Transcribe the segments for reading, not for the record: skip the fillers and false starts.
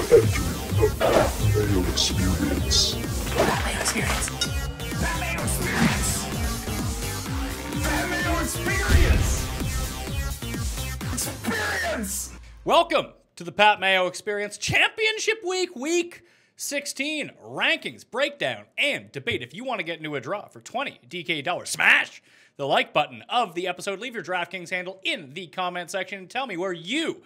The Mayo Experience. Mayo Experience. Mayo Experience. Mayo Experience. Experience. Welcome to the Pat Mayo Experience Championship Week, Week 16 rankings, breakdown, and debate. If you want to get into a draw for $20 DK, smash the like button of the episode. Leave your DraftKings handle in the comment section and tell me where you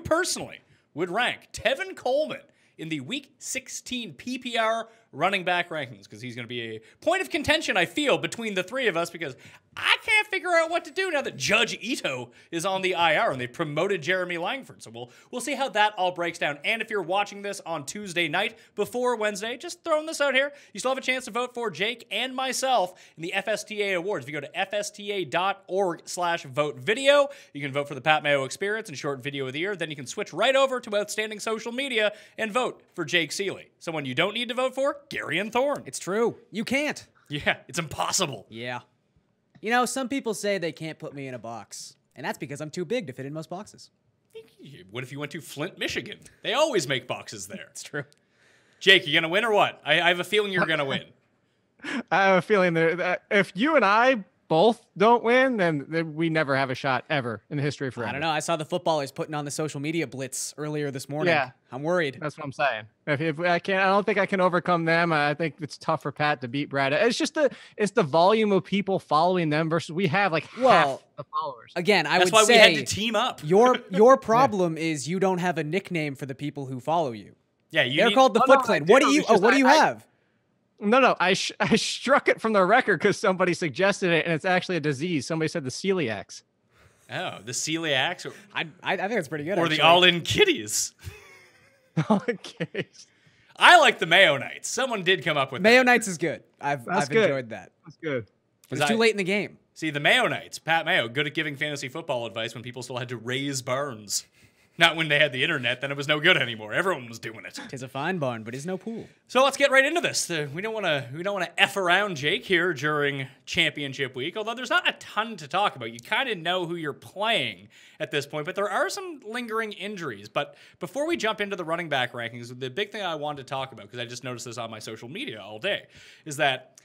personally would rank Tevin Coleman in the Week 16 PPR running back rankings, because he's going to be a point of contention, I feel, between the three of us, because I can't figure out what to do now that Judge Ito is on the IR and they promoted Jeremy Langford. So we'll see how that all breaks down. And if you're watching this on Tuesday night before Wednesday, just throwing this out here, you still have a chance to vote for Jake and myself in the FSTA awards. If you go to fsta.org/vote video, you can vote for the Pat Mayo Experience and short video of the year. Then you can switch right over to Outstanding Social Media and vote for Jake Ciely. Someone you don't need to vote for, Garion Thorne. It's true. You can't. Yeah, it's impossible. Yeah. You know, some people say they can't put me in a box, and that's because I'm too big to fit in most boxes. What if you went to Flint, Michigan? They always make boxes there. It's true. Jake, you going to win or what? I have a feeling you're going to win. I have a feeling that if you and I both don't win, then we never have a shot ever in the history of forever. I don't know. I saw the footballers putting on the social media blitz earlier this morning. Yeah. I'm worried. That's what I'm saying. If I don't think I can overcome them. I think it's tough for Pat to beat Brad. It's just the volume of people following them versus we have like half the followers. Again, That's why we had to team up. Your problem is you don't have a nickname for the people who follow you. Yeah, they're called the Foot Clan. What do you have? No, I struck it from the record because somebody suggested it, and it's actually a disease. Somebody said the celiacs. Oh, the celiacs? I think it's pretty good. Or actually. the all-in kitties. Okay. I like the Mayo Knights. Someone did come up with Mayo that. Knights is good. I've enjoyed that. That's good. It's too late in the game. See, the Mayo Knights, Pat Mayo, good at giving fantasy football advice when people still had to raise barns. Not when they had the internet, then it was no good anymore. Everyone was doing it. Tis a fine barn, but it's no pool. So let's get right into this. We don't want to f around Jake here during Championship Week, although there's not a ton to talk about. You kind of know who you're playing at this point, but there are some lingering injuries. But before we jump into the running back rankings, the big thing I wanted to talk about, because I just noticed this on my social media all day, is that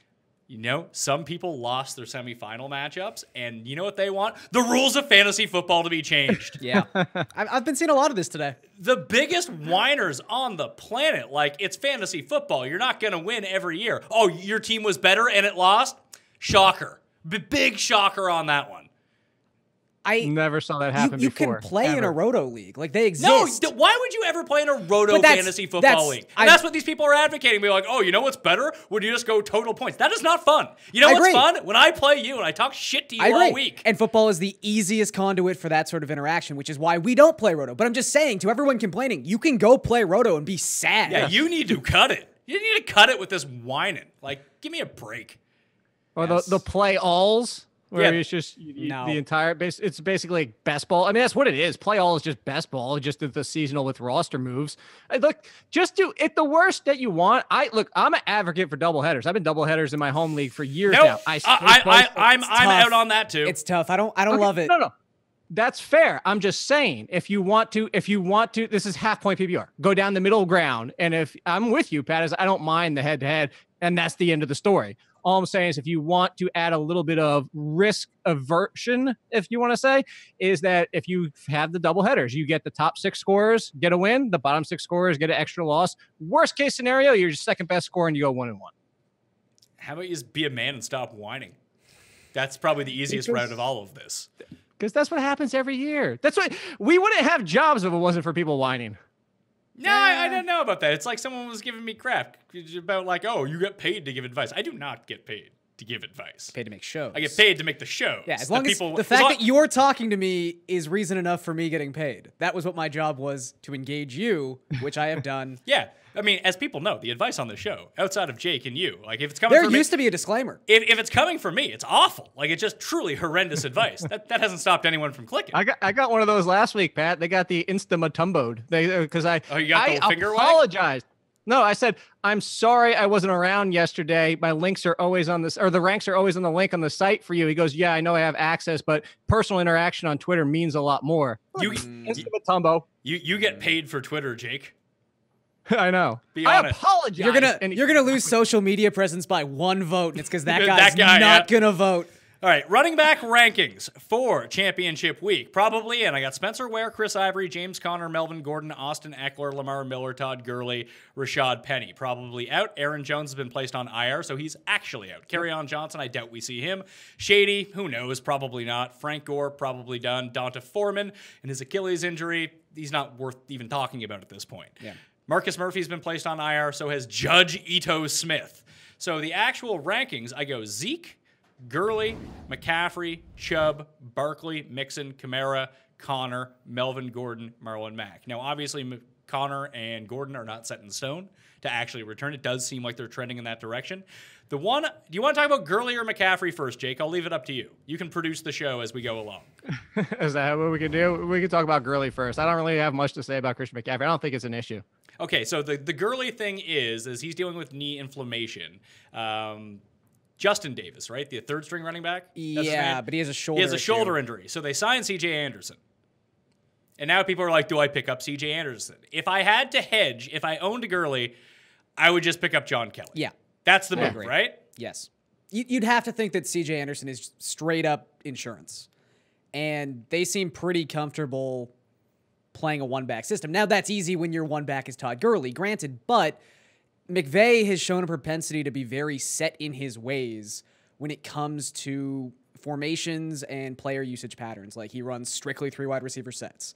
some people lost their semifinal matchups, and you know what they want? The rules of fantasy football to be changed. Yeah. I've been seeing a lot of this today. The biggest whiners on the planet, like, it's fantasy football. You're not going to win every year. Oh, your team was better and it lost? Shocker. Big shocker on that one. I never saw that happen you before. You can play in a roto league. Like, they exist. No, why would you ever play in a roto fantasy football league? And that's what these people are advocating. Be like, oh, you know what's better? When you just go total points. That is not fun. You know what's fun? When I play you and I talk shit to you all week. And football is the easiest conduit for that sort of interaction, which is why we don't play roto. But I'm just saying, to everyone complaining, you can go play roto and be sad. Yeah, you need to cut it. You need to cut it with this whining. Like, give me a break. Or the play alls. Where it's just the entire base. It's basically best ball. I mean, that's what it is. Play all is just best ball, just the seasonal with roster moves. Look, just do it the worst that you want. I'm an advocate for double headers. I've been double headers in my home league for years now. I'm out on that too. It's tough. I don't love it. No. That's fair. I'm just saying, if you want to, this is half point PPR. Go down the middle ground. And if I'm with you, Pat, I don't mind the head to head, and that's the end of the story. All I'm saying is if you want to add a little bit of risk aversion, if you want to say, is that if you have the double headers, you get the top 6 scorers, get a win. The bottom 6 scorers get an extra loss. Worst case scenario, you're your second best scorer and you go 1-1. How about you just be a man and stop whining? That's probably the easiest route of all of this. Because that's what happens every year. That's what we wouldn't have jobs if it wasn't for people whining. No, I don't know about that. It's like someone was giving me crap about like, oh, you get paid to give advice. I do not get paid to give advice. Paid to make shows. I get paid to make the shows. Yeah, as long as the fact that you're talking to me is reason enough for me getting paid. That was what my job was, to engage you, which I have done. Yeah. I mean, as people know, the advice on the show, outside of Jake and you, like if it's coming from me... There used to be a disclaimer. If it's coming from me, it's awful. Like it's just truly horrendous advice. That hasn't stopped anyone from clicking. I got one of those last week, Pat. They got the Insta-Matumboed. Because you got the finger wag? Apologized. No, I said, I'm sorry I wasn't around yesterday. My links are always on this, or the ranks are always on the link on the site for you. He goes, yeah, I know I have access, but personal interaction on Twitter means a lot more. You Insta-Matumbo. You get paid for Twitter, Jake. I know. Be I honest. apologize. You're gonna lose social media presence by 1 vote, and it's because that guy's That guy, not gonna vote. All right, running back rankings for championship week. Probably, and I got Spencer Ware, Chris Ivory, James Conner, Melvin Gordon, Austin Eckler, Lamar Miller, Todd Gurley, Rashad Penny. Probably out. Aaron Jones has been placed on IR, so he's actually out. Garion Johnson, I doubt we see him. Shady, who knows? Probably not. Frank Gore, probably done. Donta Foreman, and his Achilles injury, he's not worth even talking about at this point. Yeah. Marcus Murphy's been placed on IR, so has Judge Ito Smith. So the actual rankings, I go Zeke, Gurley, McCaffrey, Chubb, Barkley, Mixon, Kamara, Connor, Melvin Gordon, Marlon Mack. Now, obviously, Connor and Gordon are not set in stone to actually return. It does seem like they're trending in that direction. Do you want to talk about Gurley or McCaffrey first, Jake? I'll leave it up to you. You can produce the show as we go along. Is that what we can do? We can talk about Gurley first. I don't really have much to say about Christian McCaffrey. I don't think it's an issue. Okay, so the Gurley thing is he's dealing with knee inflammation. Justin Davis, right? The third string running back? That's his Yeah, name? but he has a shoulder. He has a issue. shoulder injury. So they signed CJ Anderson. And now people are like, do I pick up CJ Anderson? If I had to hedge, if I owned Gurley, I would just pick up John Kelly. Yeah. That's the move, agree. right? Yes. You'd have to think that CJ Anderson is straight up insurance. And they seem pretty comfortable playing a one-back system. Now, that's easy when your one-back is Todd Gurley, granted, but McVay has shown a propensity to be very set in his ways when it comes to formations and player usage patterns. Like, he runs strictly 3 wide receiver sets.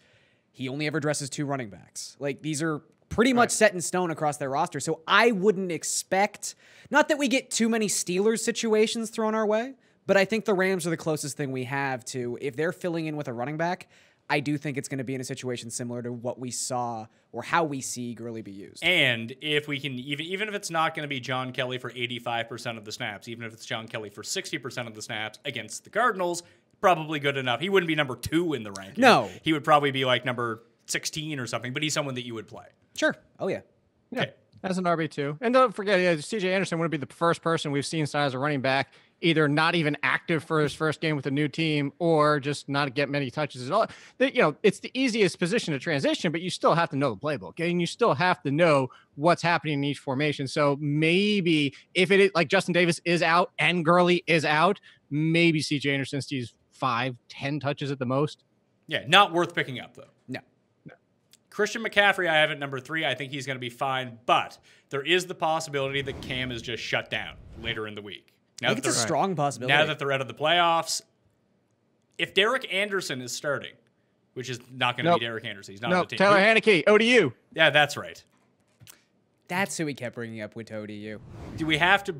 He only ever dresses 2 running backs. Like, these are pretty much set in stone across their roster. So I wouldn't expect, not that we get too many Steelers situations thrown our way, but I think the Rams are the closest thing we have to, if they're filling in with a running back, I do think it's going to be in a situation similar to what we saw or how we see Gurley be used. And if we can, even if it's not going to be John Kelly for 85% of the snaps, even if it's John Kelly for 60% of the snaps against the Cardinals, probably good enough. He wouldn't be number 2 in the rankings. No. He would probably be like number 16 or something, but he's someone that you would play. Sure. Oh, yeah. Yeah, Okay. as an RB2. And don't forget, CJ Anderson wouldn't be the first person we've seen sign as a running back, either not even active for his first game with a new team or just not get many touches at all. It's the easiest position to transition, but you still have to know the playbook and you still have to know what's happening in each formation. So maybe if it is like Justin Davis is out and Gurley is out, maybe CJ Anderson sees 5-10 touches at the most. Yeah, not worth picking up, though. No. Christian McCaffrey, I have at number 3. I think he's going to be fine, but there is the possibility that Cam is just shut down later in the week. I think it's a strong possibility. Now that they're out of the playoffs, if Derek Anderson is starting, which is not going to be Derek Anderson, he's not on the team. Taylor Haneke, ODU. Yeah, that's right. That's who we kept bringing up with ODU. Do we have to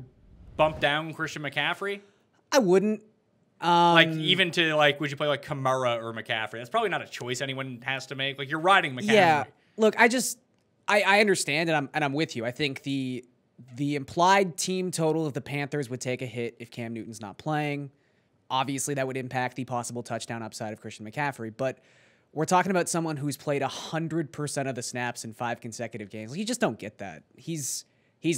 bump down Christian McCaffrey? I wouldn't. Even to, would you play like Kamara or McCaffrey? That's probably not a choice anyone has to make. Like, you're riding McCaffrey. Yeah. Look, I understand, and I'm with you. I think the implied team total of the Panthers would take a hit if Cam Newton's not playing. Obviously, that would impact the possible touchdown upside of Christian McCaffrey, but we're talking about someone who's played 100% of the snaps in 5 consecutive games. You just don't get that. He's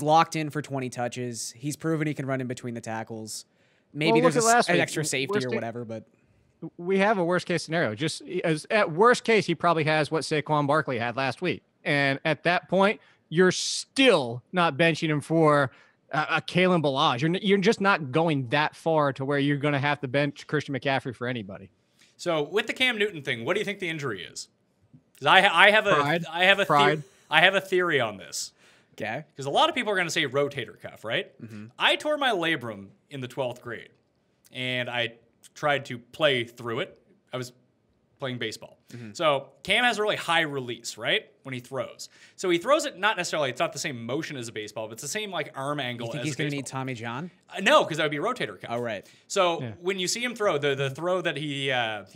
locked in for 20 touches. He's proven he can run in between the tackles. Maybe there's an extra safety or whatever, but we have a worst case scenario. Just at worst case, he probably has what Saquon Barkley had last week. And at that point, you're still not benching him for a Kalen Ballage. You're just not going that far to where you're going to have to bench Christian McCaffrey for anybody. So with the Cam Newton thing, what do you think the injury is? Because I have a theory on this. okay. Because a lot of people are going to say rotator cuff, right? Mm-hmm. I tore my labrum in the 12th grade, and I tried to play through it. I was playing baseball. Mm-hmm. So Cam has a really high release, right, when he throws. So he throws it not necessarily, it's not the same motion as a baseball, but it's the same arm angle You think as he's a going to baseball. need Tommy John? No, because that would be rotator cuff. Oh, right. So when you see him throw, the throw that he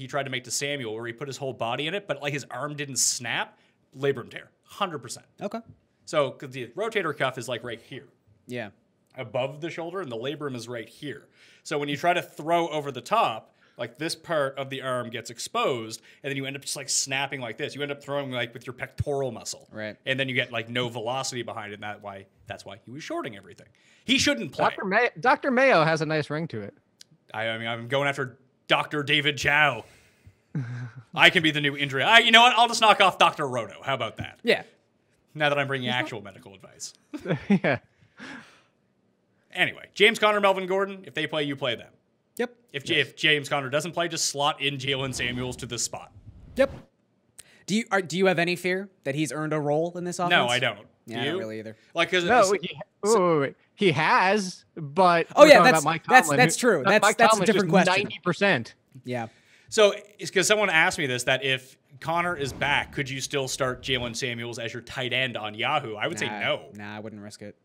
tried to make to Samuel, where he put his whole body in it, but his arm didn't snap, labrum tear, 100%. Okay. So because the rotator cuff is right here, Yeah. above the shoulder, and the labrum is right here. So when you try to throw over the top, this part of the arm gets exposed, and then you end up just snapping like this. You end up throwing with your pectoral muscle, Right. And then you get no velocity behind it. And that's why he was shorting everything. He shouldn't play. Dr. Mayo has a nice ring to it. I mean, I'm going after Dr. David Chow. I can be the new injury. You know what? I'll just knock off Dr. Roto. How about that? Yeah. Now that I'm bringing actual medical advice. Yeah. Anyway, James Conner, Melvin Gordon, if they play, you play them. Yep. If James Conner doesn't play, just slot in Jalen Samuels to this spot. Yep. Do you have any fear that he's earned a role in this offense? No, I don't. Yeah, Do you? not really either. Like, because No, wait. He has, but Oh we're yeah, talking that's about Mike that's Tomlin, that's true. That's Mike a Tomlin's different just question. 90%. Yeah. So it's because someone asked me this, that if Connor is back, could you still start Jalen Samuels as your tight end on Yahoo? I would say no. Nah, I wouldn't risk it.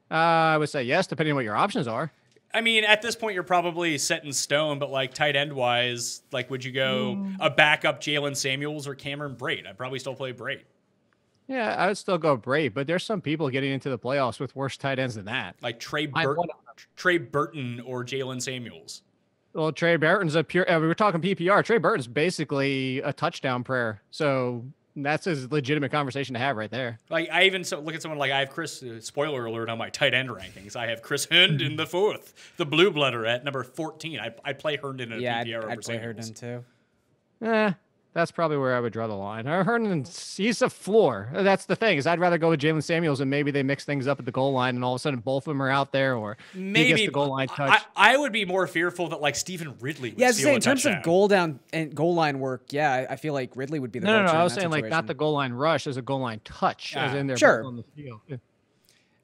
I would say yes, depending on what your options are. I mean, at this point, you're probably set in stone, but like tight end wise, like would you go a backup Jalen Samuels or Cameron Brate? I'd probably still play Brate. Yeah, I would still go Brate, but there's some people getting into the playoffs with worse tight ends than that. Like Trey I'm one Burton or Jalen Samuels. Well, Trey Burton's a pure. We were talking PPR. Trey Burton's basically a touchdown prayer. So that's a legitimate conversation to have right there. Like I even look at someone like I have Chris. Spoiler alert on my tight end rankings. I have Chris Herndon in the 4th, the blue blooder at number 14. I'd play Herndon in a Yeah, PPR over I'd play Samuels. Herndon too. That's probably where I would draw the line. Herndon, he's a floor. That's the thing, is I'd rather go with Jalen Samuels and maybe they mix things up at the goal line and all of a sudden both of them are out there, or Maybe he gets the goal line touch. I would be more fearful that like Stephen Ridley would Yeah, I was steal saying a in terms of touchdown. goal down and goal line work. Yeah, I feel like Ridley would be the No, vulture I in was that saying like not situation. the goal line rush, as a goal line touch, as in they're Sure. both on the field. Yeah.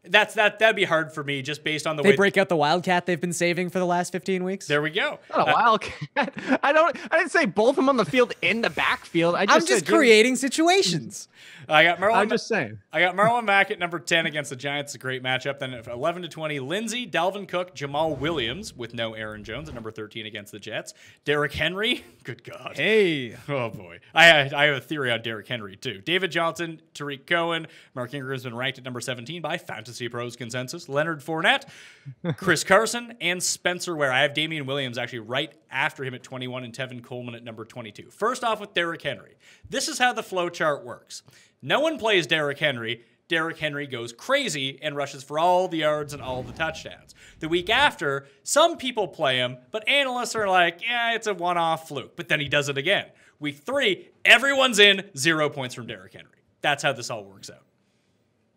That'd be hard for me just based on the They way break out the Wildcat they've been saving for the last 15 weeks. There we go. Not a wildcat. I didn't say both of them on the field in the backfield. I'm just said creating situations. I got Marlon. I'm just saying. I got Marlon Mack at number 10 against the Giants. A great matchup. Then at 11 to 20, Lindsey, Dalvin Cook, Jamal Williams with no Aaron Jones at number 13 against the Jets. Derrick Henry. Good God. Hey. Oh, boy. I have a theory on Derrick Henry, too. David Johnson, Tariq Cohen. Mark Ingram's been ranked at number 17 by Fantasy Pros consensus. Leonard Fournette, Chris Carson, and Spencer Ware. I have Damian Williams actually right after him at 21 and Tevin Coleman at number 22. First off with Derrick Henry. This is how the flow chart works. No one plays Derrick Henry. Derrick Henry goes crazy and rushes for all the yards and all the touchdowns. The week after, some people play him, but analysts are like, yeah, it's a one-off fluke. But then he does it again. Week 3, everyone's in, 0 points from Derrick Henry. That's how this all works out.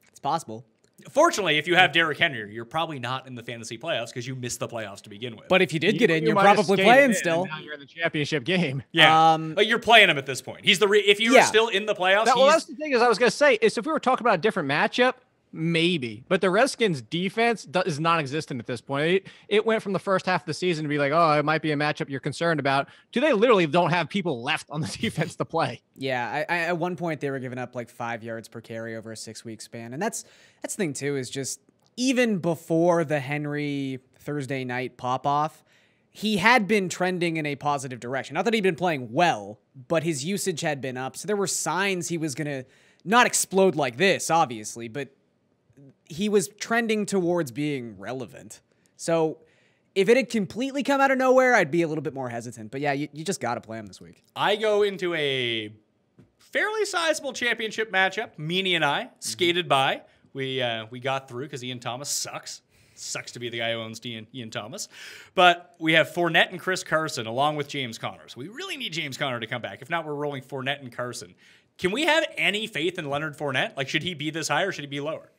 It's possible. Fortunately, if you have Derrick Henry, you're probably not in the fantasy playoffs because you missed the playoffs to begin with. But if you did get in, you're might have probably skated playing in, still. and now you're in the championship game. yeah, but you're playing him at this point. He's the if you were Yeah. still in the playoffs, Well, he's that's the thing is I was going to say is if we were talking about a different matchup, maybe. But the Redskins' defense is non-existent at this point. It went from the first half of the season to be like, oh, it might be a matchup you're concerned about, to they literally don't have people left on the defense to play. Yeah, I at one point they were giving up like 5 yards per carry over a 6-week span. And that's the thing too, is just even before the Henry Thursday night pop-off, he had been trending in a positive direction. Not that he'd been playing well, but his usage had been up. So there were signs he was going to not explode like this, obviously, but he was trending towards being relevant. So if it had completely come out of nowhere, I'd be a little bit more hesitant. But yeah, you just got to play him this week. I go into a fairly sizable championship matchup. Meanie and I skated by. We got through because Ian Thomas sucks. Sucks to be the guy who owns Ian Thomas. But we have Fournette and Chris Carson along with James Conner. So we really need James Conner to come back. If not, we're rolling Fournette and Carson. Can we have any faith in Leonard Fournette? Like, should he be this high or should he be lower?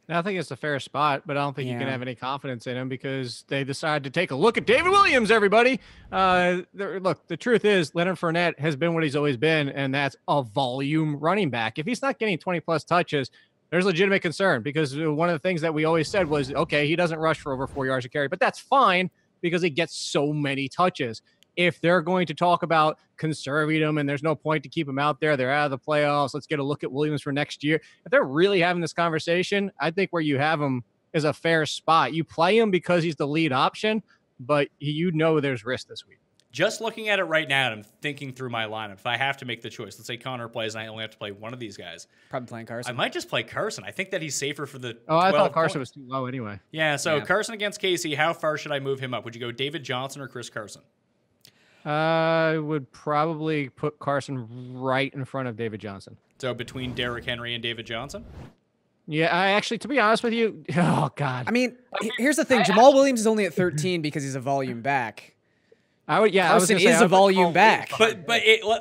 I think it's a fair spot, but I don't think you can Yeah. have any confidence in him because they decided to take a look at David Williams, everybody. Look, the truth is Leonard Fournette has been what he's always been, and that's a volume running back. If he's not getting 20-plus touches, there's legitimate concern because one of the things that we always said was, okay, he doesn't rush for over 4 yards a carry, but that's fine because he gets so many touches. If they're going to talk about conserving him and there's no point to keep him out there, they're out of the playoffs, let's get a look at Williams for next year. If they're really having this conversation, I think where you have him is a fair spot. You play him because he's the lead option, but you know there's risk this week. Just looking at it right now, and I'm thinking through my lineup. If I have to make the choice, let's say Connor plays and I only have to play one of these guys. Probably playing I Carson. might just play Carson. I think that he's safer for the Oh, I 12 thought Carson points. was too low anyway. Yeah, so Yeah. Carson against Casey, how far should I move him up? Would you go David Johnson or Chris Carson? I would probably put Carson right in front of David Johnson. So between Derrick Henry and David Johnson? Yeah, I actually, to be honest with you, oh, God. I mean, here's the thing. Jamal Williams is only at 13 because he's a volume back. I was Carson gonna say, is I a would put volume Cole back. But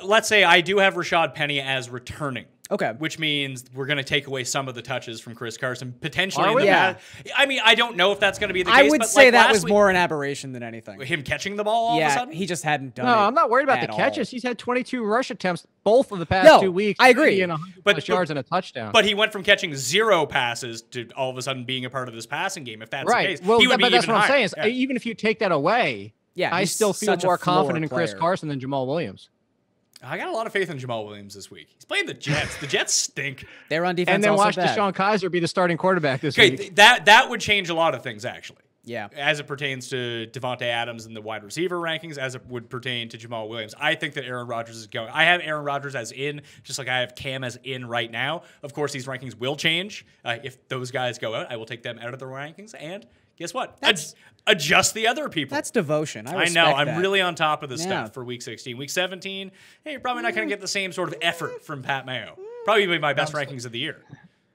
let's say I do have Rashad Penny as returning. Okay. Which means we're going to take away some of the touches from Chris Carson, potentially. Are In we? the Yeah. I mean, I don't know if that's going to be the case. I would but say like that last was week, more an aberration than anything. him catching the ball all of a Yeah, sudden. he just hadn't done No, it. I'm not worried about the at all. catches. He's had 22 rush attempts both of the past No, 2 weeks. I agree. And 100 But- plus yards and a touchdown. But he went from catching 0 passes to all of a sudden being a part of this passing game. If that's right. the case, Well, he would but be that's even what I'm higher. saying. Is Yeah. even if you take that away, Yeah, I he's still feel such a more floor confident in Chris player. Carson than Jamal Williams. I got a lot of faith in Jamal Williams this week. He's playing the Jets. The Jets stink. Their run defense And then also watch bad. Deshaun Kaiser be the starting quarterback this Okay, week. that would change a lot of things actually. Yeah. As it pertains to Devontae Adams and the wide receiver rankings, as it would pertain to Jamal Williams. I think that Aaron Rodgers is going. I have Aaron Rodgers as in, just like I have Cam as in right now. Of course, these rankings will change. If those guys go out, I will take them out of the rankings. And guess what? Adjust the other people. That's devotion. I I respect know. I'm that. really on top of this Yeah. stuff for week 16. Week 17, hey, you're probably not going to get the same sort of effort from Pat Mayo. Probably my best rankings of the year.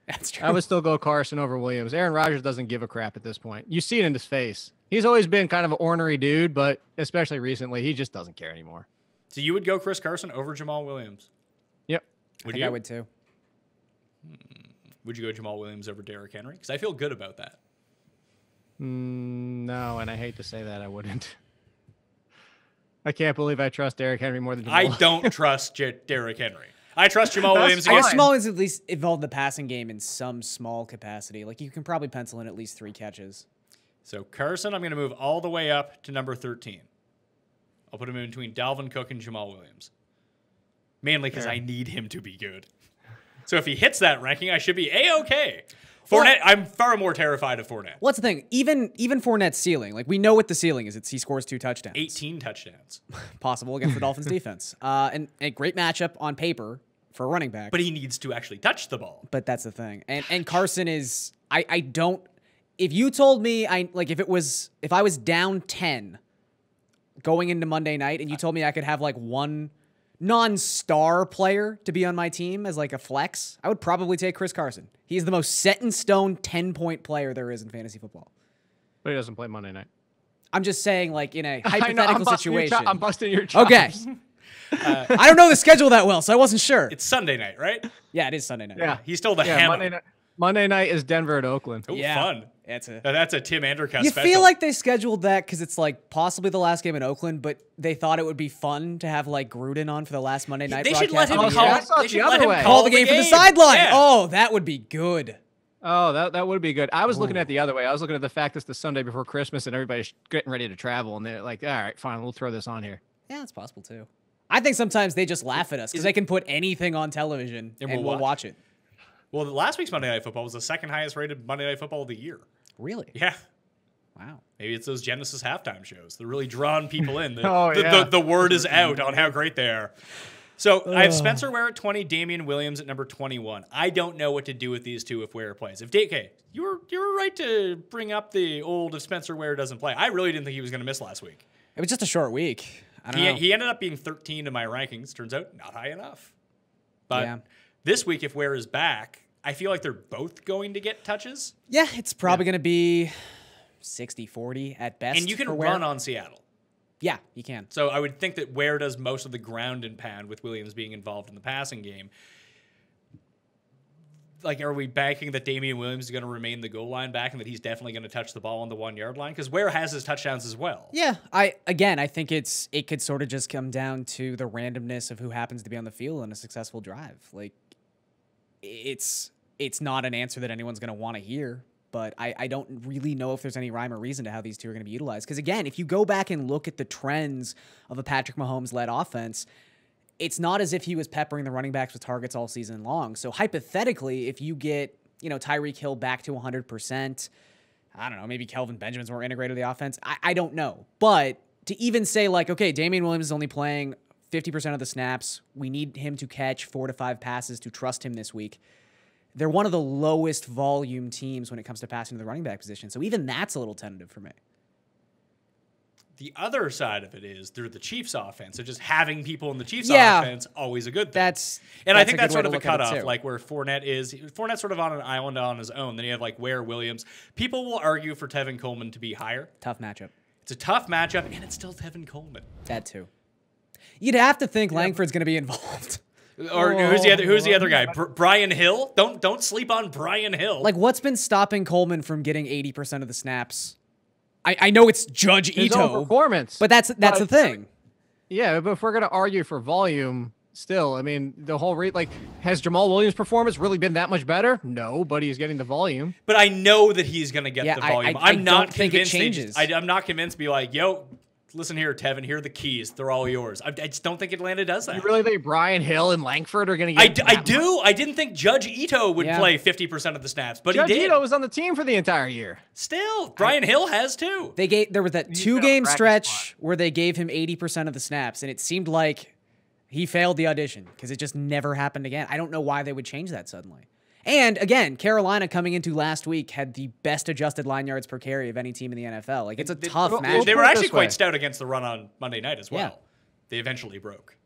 That's true. I would still go Carson over Williams. Aaron Rodgers doesn't give a crap at this point. You see it in his face. He's always been kind of an ornery dude, but especially recently, he just doesn't care anymore. So you would go Chris Carson over Jamal Williams? Yep. I Would think you? I would too. Would you go Jamal Williams over Derrick Henry? Because I feel good about that. No, and I hate to say that, I wouldn't. I can't believe I trust Derrick Henry more than Jamal. I don't trust Derrick Henry. I trust Jamal That's Williams I guess against Small is at least involved in the passing game in some small capacity. Like you can probably pencil in at least 3 catches. So Carson, I'm going to move all the way up to number 13. I'll put him in between Dalvin Cook and Jamal Williams. Mainly because I need him to be good. So if he hits that ranking, I should be A-okay. Fournette, I'm far more terrified of Fournette. What's the thing? Even Fournette's ceiling, like we know what the ceiling is. It's he scores 2 touchdowns. 18 touchdowns. Possible against the Dolphins defense. And a great matchup on paper for a running back. But he needs to actually touch the ball. But that's the thing. And Carson is I don't if you told me if I was down 10 going into Monday night and you told me I could have like one non-star player to be on my team as like a flex, I would probably take Chris Carson. He's the most set in stone 10-point player there is in fantasy football. But he doesn't play Monday night. I'm just saying, like, in a I know, hypothetical situation. I'm busting your chops. Okay. I don't know the schedule that well, so I wasn't sure. It's Sunday night, right? Yeah, it is Sunday night. Yeah. He's still the Yeah, hammer. Monday night is Denver at Oakland. Ooh, Yeah. fun. That's a Tim Andercutt You special. feel like they scheduled that because it's like possibly the last game in Oakland, but they thought it would be fun to have like Gruden on for the last Monday night. They should let broadcast him of the call. year. I thought They the should other let him way. Call the game from the sideline. Yeah. Oh, that would be good. Oh, that would be good. I was looking at the other way. I was looking at the fact it's the Sunday before Christmas and everybody's getting ready to travel, and they're like, all right, fine, we'll throw this on here. Yeah, it's possible too. I think sometimes they just laugh at us because they can put anything on television and we'll watch it. Well, last week's Monday Night Football was the second highest rated Monday Night Football of the year. Really? Yeah. Wow. Maybe it's those Genesis halftime shows. They're really drawing people in. Yeah. The word is out on how great they are. So I have Spencer Ware at 20, Damian Williams at number 21. I don't know what to do with these two if Ware plays. Okay, you were right to bring up the old if Spencer Ware doesn't play. I really didn't think he was going to miss last week. It was just a short week. I don't know. He ended up being 13 in my rankings. Turns out not high enough. But Yeah. this week, if Ware is back, I feel like they're both going to get touches. Yeah, it's probably going to be 60-40 at best. And you can for Ware. run on Seattle. Yeah, you can. So I would think that Ware does most of the ground and pound with Williams being involved in the passing game. Like, are we banking that Damian Williams is going to remain the goal line back and that he's definitely going to touch the ball on the 1 yard line? Because Ware has his touchdowns as well. Yeah, I think it could sort of just come down to the randomness of who happens to be on the field in a successful drive. Like, it's not an answer that anyone's going to want to hear, but I don't really know if there's any rhyme or reason to how these two are going to be utilized. Because again, if you go back and look at the trends of a Patrick Mahomes-led offense, it's not as if he was peppering the running backs with targets all season long. So hypothetically, if you get, Tyreek Hill back to 100%, I don't know, maybe Kelvin Benjamin's more integrated with the offense. I don't know. But to even say like, okay, Damian Williams is only playing 50% of the snaps. We need him to catch 4 to 5 passes to trust him this week. They're one of the lowest volume teams when it comes to passing to the running back position. So even that's a little tentative for me. The other side of it is they're the Chiefs offense. So just having people in the Chiefs Yeah. offense, always a good thing. I I think that's sort of a cutoff, like where Fournette's sort of on an island on his own. Then you have like Ware, Williams. People will argue for Tevin Coleman to be higher. Tough matchup. It's a tough matchup, and it's still Tevin Coleman. That too. You'd have to think Langford's going to be involved. Or who's the other guy? Brian Hill? Don't sleep on Brian Hill. Like, what's been stopping Coleman from getting 80% of the snaps? I know it's Judge His own Ito, performance, but that's the thing. Yeah, but if we're gonna argue for volume, still, I mean, the whole rate, like, has Jamal Williams' performance really been that much better? No, but he's getting the volume. But I know that he's going to get the volume. I'm not don't think it convinced. changes. I'm not convinced. Be like, yo, listen here, Tevin. Here are the keys. They're all yours. I just don't think Atlanta does that. You really think Brian Hill and Langford are going to get? I do. I didn't think Judge Ito would play 50% of the snaps, but Judge he did. Ito was on the team for the entire year. Still, Brian Hill has too. There was that 2-game stretch where they gave him 80% of the snaps, and it seemed like he failed the audition because it just never happened again. I don't know why they would change that suddenly. And again, Carolina coming into last week had the best adjusted line yards per carry of any team in the NFL. Like, it's a tough match. They were actually quite stout against the run on Monday night as well. Yeah. They eventually broke.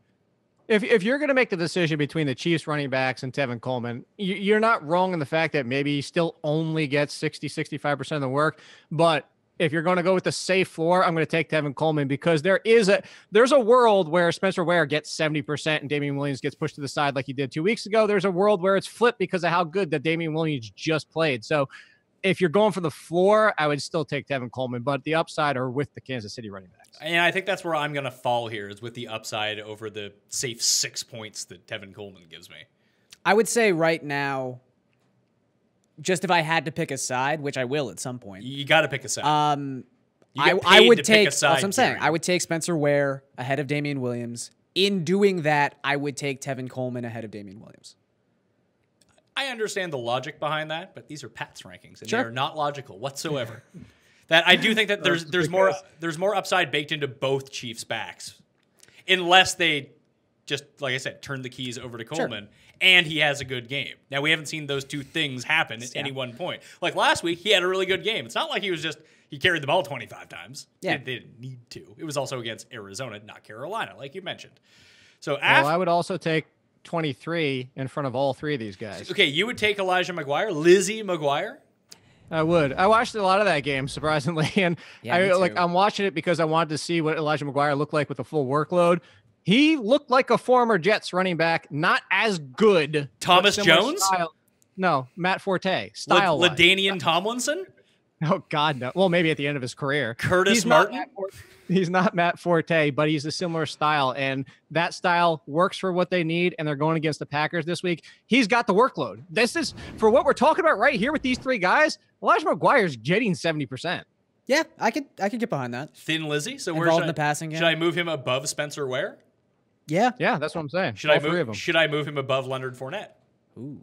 If you're going to make the decision between the Chiefs running backs and Tevin Coleman, you're not wrong in the fact that maybe he still only gets 60-65% of the work. But if you're going to go with the safe floor, I'm going to take Tevin Coleman because there's a world where Spencer Ware gets 70% and Damian Williams gets pushed to the side like he did 2 weeks ago. There's a world where it's flipped because of how good that Damian Williams just played. So if you're going for the floor, I would still take Tevin Coleman, but the upside are with the Kansas City running backs. And I think that's where I'm going to fall here, is with the upside over the safe 6 points that Tevin Coleman gives me. I would say right now, just if I had to pick a side, which I will at some point. You got to pick a side. I would take. That's what I'm saying. I would take Spencer Ware ahead of Damian Williams. In doing that, I would take Tevin Coleman ahead of Damian Williams. I understand the logic behind that, but these are Pat's rankings, and Sure. they are not logical whatsoever. That I do think that there's more upside baked into both Chiefs' backs, unless they just, like I said, turn the keys over to Coleman. And he has a good game. Now, we haven't seen those two things happen at any one point. Like last week, he had a really good game. It's not like he carried the ball 25 times. Yeah. They didn't need to. It was also against Arizona, not Carolina, like you mentioned. So I would also take 23 in front of all three of these guys. Okay, you would take Elijah McGuire, Lizzie McGuire? I would. I watched a lot of that game, surprisingly. And I'm watching it because I wanted to see what Elijah McGuire looked like with a full workload. He looked like a former Jets running back, not as good. Thomas Jones? No, Matt Forte. Style. LaDainian Tomlinson? Oh, God, no. Well, maybe at the end of his career. Curtis Martin? He's not Matt Forte, but he's a similar style. And that style works for what they need. And they're going against the Packers this week. He's got the workload. This is, for what we're talking about right here with these three guys, Elijah McGuire's getting 70%. Yeah, I could get behind that. Thin Lizzie? So Involved in the passing game. Should I move him above Spencer Ware? Yeah. Yeah, that's what I'm saying. Should I move him above Leonard Fournette? Ooh.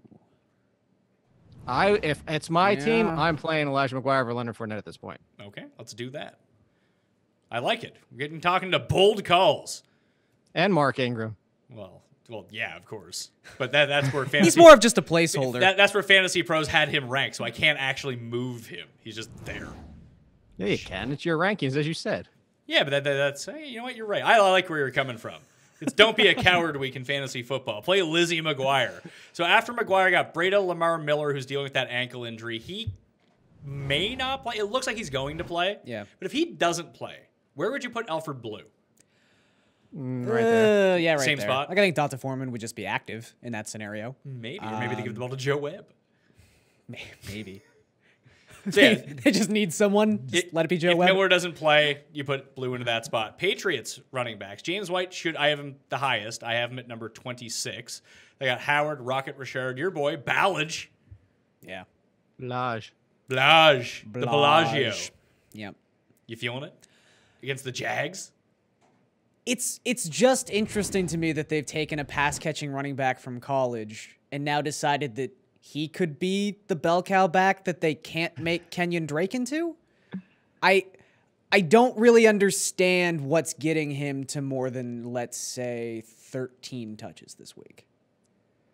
If it's my team, I'm playing Elijah McGuire over Leonard Fournette at this point. Okay, let's do that. I like it. We're talking to bold calls. And Mark Ingram. Well, yeah, of course. But that's where fantasy. He's more of just a placeholder. That's where Fantasy Pros had him ranked, so I can't actually move him. He's just there. Yeah, you can. It's your rankings, as you said. Yeah, but that's you know what? You're right. I like where you're coming from. It's don't be a coward week in fantasy football. Play Lizzie McGuire. So after McGuire got Breda Lamar Miller, who's dealing with that ankle injury. He may not play. It looks like he's going to play. Yeah. But if he doesn't play, where would you put Alfred Blue? Right there. Yeah, right Same there. spot? Like, I think Donta Foreman would just be active in that scenario. Maybe. Or maybe they give the ball to Joe Webb. Maybe. So yeah, They just need someone. Just let it be Joe if Webb. Miller doesn't play, you put Blue into that spot. Patriots running backs. James White I have him the highest. I have him at number 26. They got Howard, Rocket Richard, your boy, Ballage. Yeah. Blage. The Bellagio. Yep. You feeling it? Against the Jags? It's just interesting to me that they've taken a pass-catching running back from college and now decided that he could be the bell cow back that they can't make Kenyon Drake into. I don't really understand what's getting him to more than, let's say, 13 touches this week.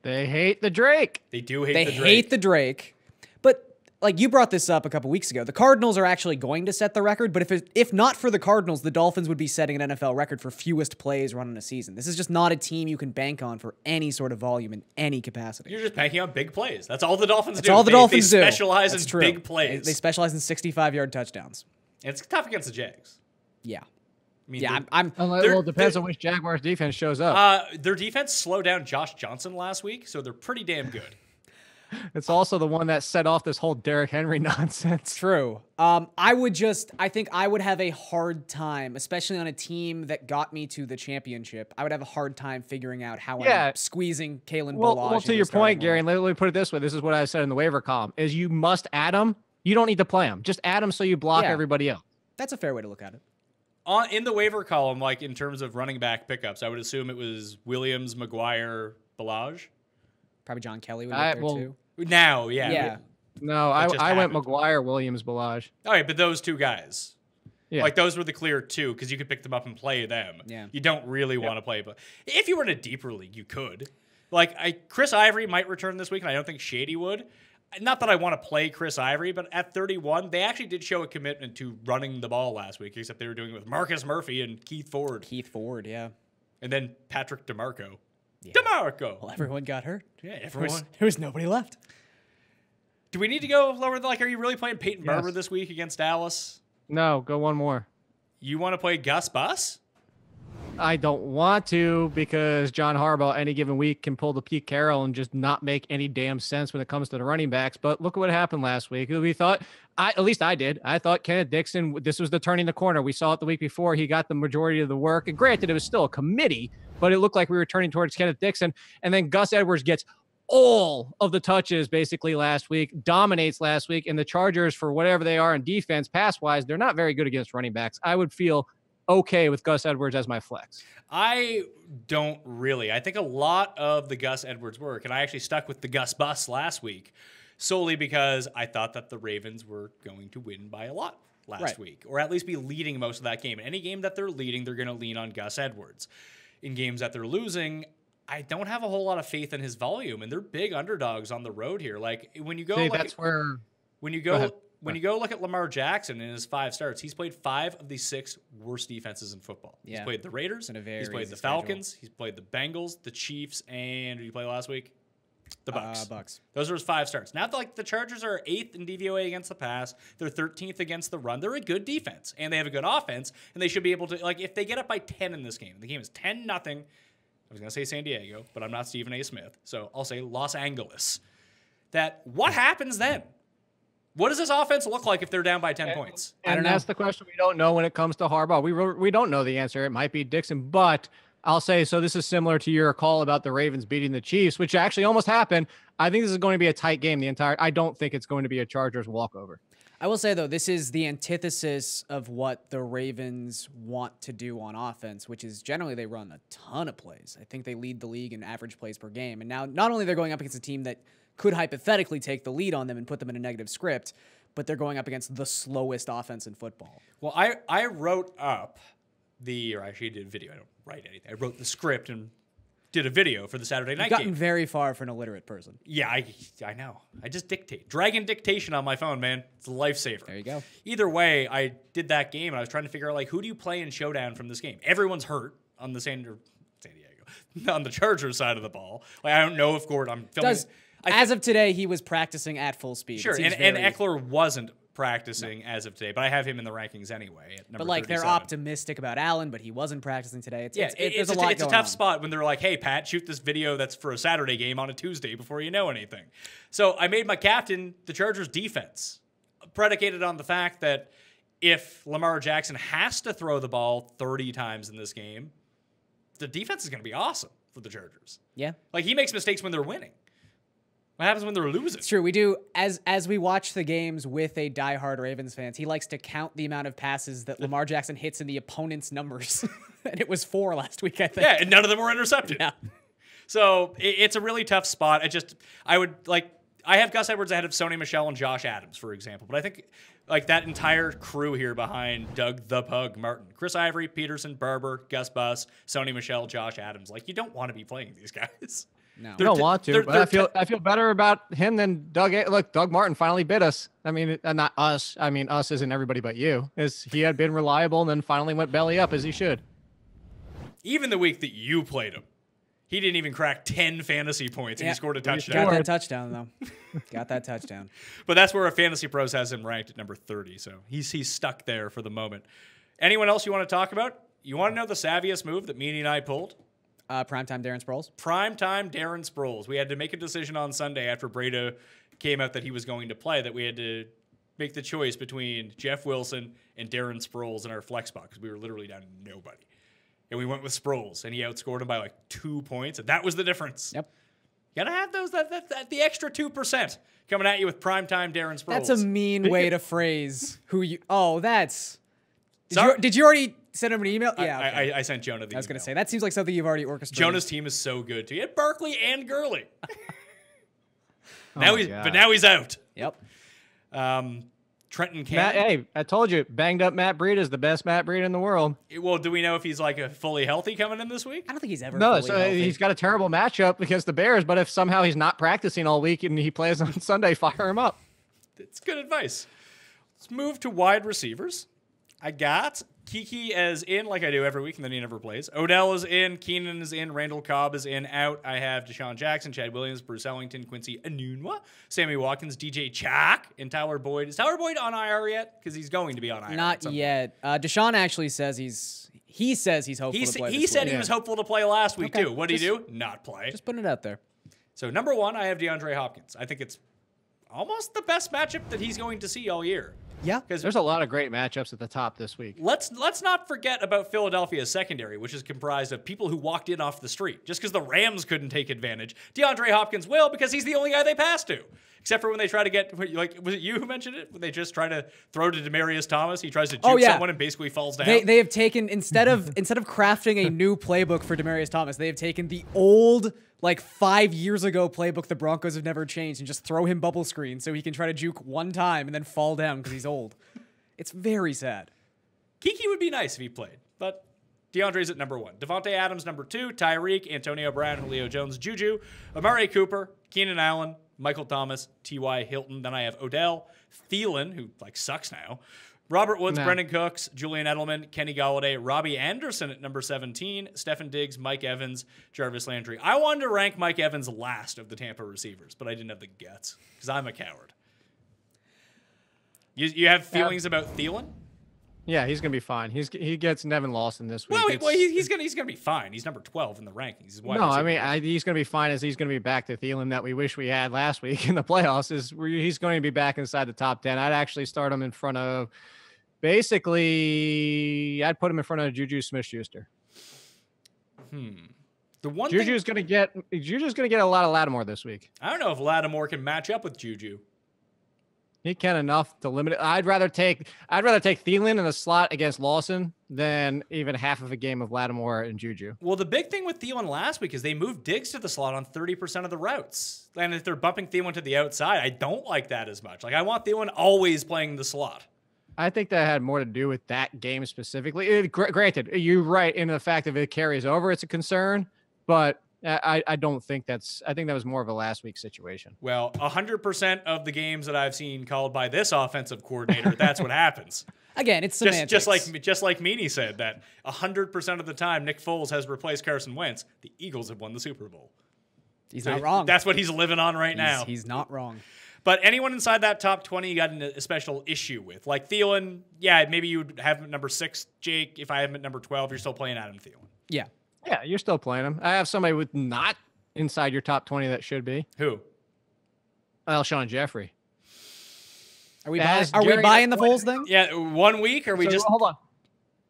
They hate the Drake. They do hate They the Drake. hate the Drake. But, like, you brought this up a couple weeks ago. The Cardinals are actually going to set the record, but if not for the Cardinals, the Dolphins would be setting an NFL record for fewest plays run in a season. This is just not a team you can bank on for any sort of volume in any capacity. You're just banking on big plays. That's all the Dolphins do. That's all the Dolphins do. They specialize That's in true. big plays. They specialize in 65-yard touchdowns. And it's tough against the Jags. Yeah. I mean, Yeah, I'm Well, it depends on which Jaguars defense shows up. their defense slowed down Josh Johnson last week, so they're pretty damn good. It's also the one that set off this whole Derrick Henry nonsense. true. I think I would have a hard time, especially on a team that got me to the championship. I would have a hard time figuring out how I'm squeezing Kalen Ballage. Well, to your point, Gary, let me put it this way. This is what I said in the waiver column, is you must add him. You don't need to play him. Just add him so you block everybody else. That's a fair way to look at it. In the waiver column, like in terms of running back pickups, I would assume it was Williams, McGuire, Ballage. Probably John Kelly would be there too. Now, yeah. Yeah. No, I went McGuire, Williams, Ballage. All right, but those two guys. Yeah. Like, those were the clear two, because you could pick them up and play them. Yeah. You don't really want to play, but if you were in a deeper league, you could. Like, Chris Ivory might return this week, and I don't think Shady would. Not that I want to play Chris Ivory, but at 31, they actually did show a commitment to running the ball last week, except they were doing it with Marcus Murphy and Keith Ford. Yeah. And then Patrick DeMarco. Yeah. DeMarco! Well, everyone got hurt. Yeah, everyone. There was nobody left. Do we need to go lower? Like, are you really playing Peyton Barber this week against Dallas? No, go one more. You want to play Gus Bus? I don't want to, because John Harbaugh any given week can pull the Pete Carroll and just not make any damn sense when it comes to the running backs. But look at what happened last week. We thought, at least I did, I thought Kenneth Dixon, this was the turning the corner. We saw it the week before. He got the majority of the work. And granted, it was still a committee, but it looked like we were turning towards Kenneth Dixon. And then Gus Edwards gets all of the touches basically last week, dominates last week. And the Chargers, for whatever they are in defense, pass-wise, they're not very good against running backs. I would feel okay with Gus Edwards as my flex. I don't really. I think a lot of the Gus Edwards work, and I actually stuck with the Gus Bus last week, solely because I thought that the Ravens were going to win by a lot last week, or at least be leading most of that game. In any game that they're leading, they're going to lean on Gus Edwards. In games that they're losing, I don't have a whole lot of faith in his volume, and they're big underdogs on the road here. Like, when you go, when you go look at Lamar Jackson in his 5 starts, he's played 5 of the 6 worst defenses in football. Yeah. He's played the Raiders, he's played the Falcons, he's played the Bengals, the Chiefs, and who did he play last week? The Bucks. Bucks. Those are his 5 starts. Now, like, the Chargers are 8th in DVOA against the pass. They're 13th against the run. They're a good defense, and they have a good offense, and they should be able to, like, if they get up by 10 in this game, the game is 10-0. I was going to say San Diego, but I'm not Stephen A. Smith, so I'll say Los Angeles. What happens then? What does this offense look like if they're down by 10 points? And that's the question we don't know when it comes to Harbaugh. We don't know the answer. It might be Dixon, but I'll say, so this is similar to your call about the Ravens beating the Chiefs, which actually almost happened. I think this is going to be a tight game I don't think it's going to be a Chargers walkover. I will say, though, this is the antithesis of what the Ravens want to do on offense, which is generally they run a ton of plays. I think they lead the league in average plays per game. And now not only they're going up against a team that could hypothetically take the lead on them and put them in a negative script, but they're going up against the slowest offense in football. Well, I wrote up or actually did a video. I don't write anything. I wrote the script and did a video for the Saturday night You've gotten game. very far for an illiterate person. Yeah, I know. I just dictate. Dragon dictation on my phone, man. It's a lifesaver. There you go. Either way, I did that game, and I was trying to figure out, like, who do you play in Showdown from this game? Everyone's hurt on the San Diego, on the Chargers side of the ball. Like, I don't know if Gordon. I'm filming. As of today, he was practicing at full speed. Sure, and Eckler wasn't practicing as of today, but I have him in the rankings anyway. At number but like 37. They're optimistic about Allen, but he wasn't practicing today. It's a tough spot when they're like, "Hey, Pat, shoot this video that's for a Saturday game on a Tuesday before you know anything." So I made my captain the Chargers defense, predicated on the fact that if Lamar Jackson has to throw the ball 30 times in this game, the defense is going to be awesome for the Chargers. Yeah, like he makes mistakes when they're winning. What happens when they're losing? It's true. We do, as we watch the games with a diehard Ravens fans, he likes to count the amount of passes that Lamar Jackson hits in the opponent's numbers. And it was 4 last week, I think. Yeah, and none of them were intercepted. Yeah. So it's a really tough spot. I have Gus Edwards ahead of Sony Michel and Josh Adams, for example. But I think like that entire crew here behind Doug the Pug Martin, Chris Ivory, Peterson, Barber, Gus Bus, Sony Michel, Josh Adams. Like, you don't want to be playing these guys. No, you don't want to. But I feel better about him than Doug. Look, Doug Martin finally bit us. I mean, not us. I mean, us isn't everybody but you. He had been reliable and then finally went belly up as he should. Even the week that you played him, he didn't even crack 10 fantasy points, and he scored a touchdown. Got that touchdown, though. Got that touchdown. But that's where a Fantasy Pros has him ranked at number 30, so he's stuck there for the moment. Anyone else you want to talk about? You want to know the savviest move that Meanie and I pulled? Primetime Darren Sproles. Primetime Darren Sproles. We had to make a decision on Sunday after Breda came out that he was going to play, that we had to make the choice between Jeff Wilson and Darren Sproles in our flex spot because we were literally down to nobody. And we went with Sproles, and he outscored him by like 2 points, and that was the difference. Yep. You gotta have those, the extra 2% coming at you with primetime Darren Sproles. That's a mean way to phrase who you. Oh, that's. Sorry. Did you already send him an email? Yeah. Okay. I sent Jonah the I was going email. to say, that seems like something you've already orchestrated. Jonah's team is so good, too. He had Barkley and Gurley. Oh But now he's out. Yep. Trenton Matt, Cannon. hey, I told you, banged up Matt Breida is the best Matt Breida in the world. Well, do we know if he's like a fully healthy coming in this week? I don't think he's ever. No, fully so healthy. he's got a terrible matchup against the Bears, but if somehow he's not practicing all week and he plays on Sunday, fire him up. It's good advice. Let's move to wide receivers. I got Kiki as in, like I do every week, and then he never plays. Odell is in. Keenan is in. Randall Cobb is in. Out. I have Deshaun Jackson, Chad Williams, Bruce Ellington, Quincy Enunwa, Sammy Watkins, DJ Chalk, and Tyler Boyd. Is Tyler Boyd on IR yet? Because he's going to be on IR. Not yet. Deshaun actually says he says he's hopeful to play. He said he was hopeful to play last week, Okay, too. What did he do? Not play. Just putting it out there. So, number one, I have DeAndre Hopkins. I think it's almost the best matchup that he's going to see all year. Yeah. Because There's a lot of great matchups at the top this week. let's not forget about Philadelphia's secondary, which is comprised of people who walked in off the street. Just because the Rams couldn't take advantage, DeAndre Hopkins will, because he's the only guy they pass to. Except for when they try to get, like, was it you who mentioned it? When they just try to throw to Demaryius Thomas, he tries to juke someone and basically falls down. They have taken instead of crafting a new playbook for Demaryius Thomas, they have taken the old, like 5 years ago playbook the Broncos have never changed and just throw him bubble screen so he can try to juke one time and then fall down because he's old. It's very sad. Kiki would be nice if he played, but DeAndre's at number one. Devontae Adams, number two. Tyreek, Antonio Brown, Julio Jones, Juju, Amari Cooper, Keenan Allen, Michael Thomas, T.Y. Hilton. Then I have Odell, Thielen, who like sucks now, Robert Woods, Brendan Cooks, Julian Edelman, Kenny Galladay, Robbie Anderson at number 17, Stephen Diggs, Mike Evans, Jarvis Landry. I wanted to rank Mike Evans last of the Tampa receivers, but I didn't have the guts because I'm a coward. You have feelings about Thielen? Yeah, he's gonna be fine. He gets Nevin Lawson this week. Well, he's gonna be fine. He's number 12 in the rankings. He's wide No, receiver. I mean he's gonna be fine as he's gonna be back to Thielen that we wish we had last week in the playoffs. He's going to be back inside the top 10. I'd actually start him in front of. Basically, I'd put him in front of Juju Smith-Schuster. The one Juju's gonna get a lot of Lattimore this week. I don't know if Lattimore can match up with Juju. He can enough to limit it. I'd rather take Thielen in the slot against Lawson than even half of a game of Lattimore and Juju. Well, the big thing with Thielen last week is they moved Diggs to the slot on 30% of the routes. And if they're bumping Thielen to the outside, I don't like that as much. Like, I want Thielen always playing the slot. I think that had more to do with that game specifically. Granted, you're right in the fact that if it carries over, it's a concern, but I don't think that's. I think that was more of a last week situation. Well, 100% of the games that I've seen called by this offensive coordinator, that's what happens. Again, it's semantics. Just like Meany said, that 100% of the time Nick Foles has replaced Carson Wentz, the Eagles have won the Super Bowl. He's not wrong. That's what he's living on right now. He's not wrong. But anyone inside that top 20 you got a special issue with. Like Thielen, yeah, maybe you would have him at number 6. Jake, if I have him at number 12, you're still playing Adam Thielen. Yeah. Yeah, you're still playing him. I have somebody with not inside your top 20 that should be. Who? Alshon Jeffrey. Are we buying the Foles thing? Yeah, 1 week, or Hold on.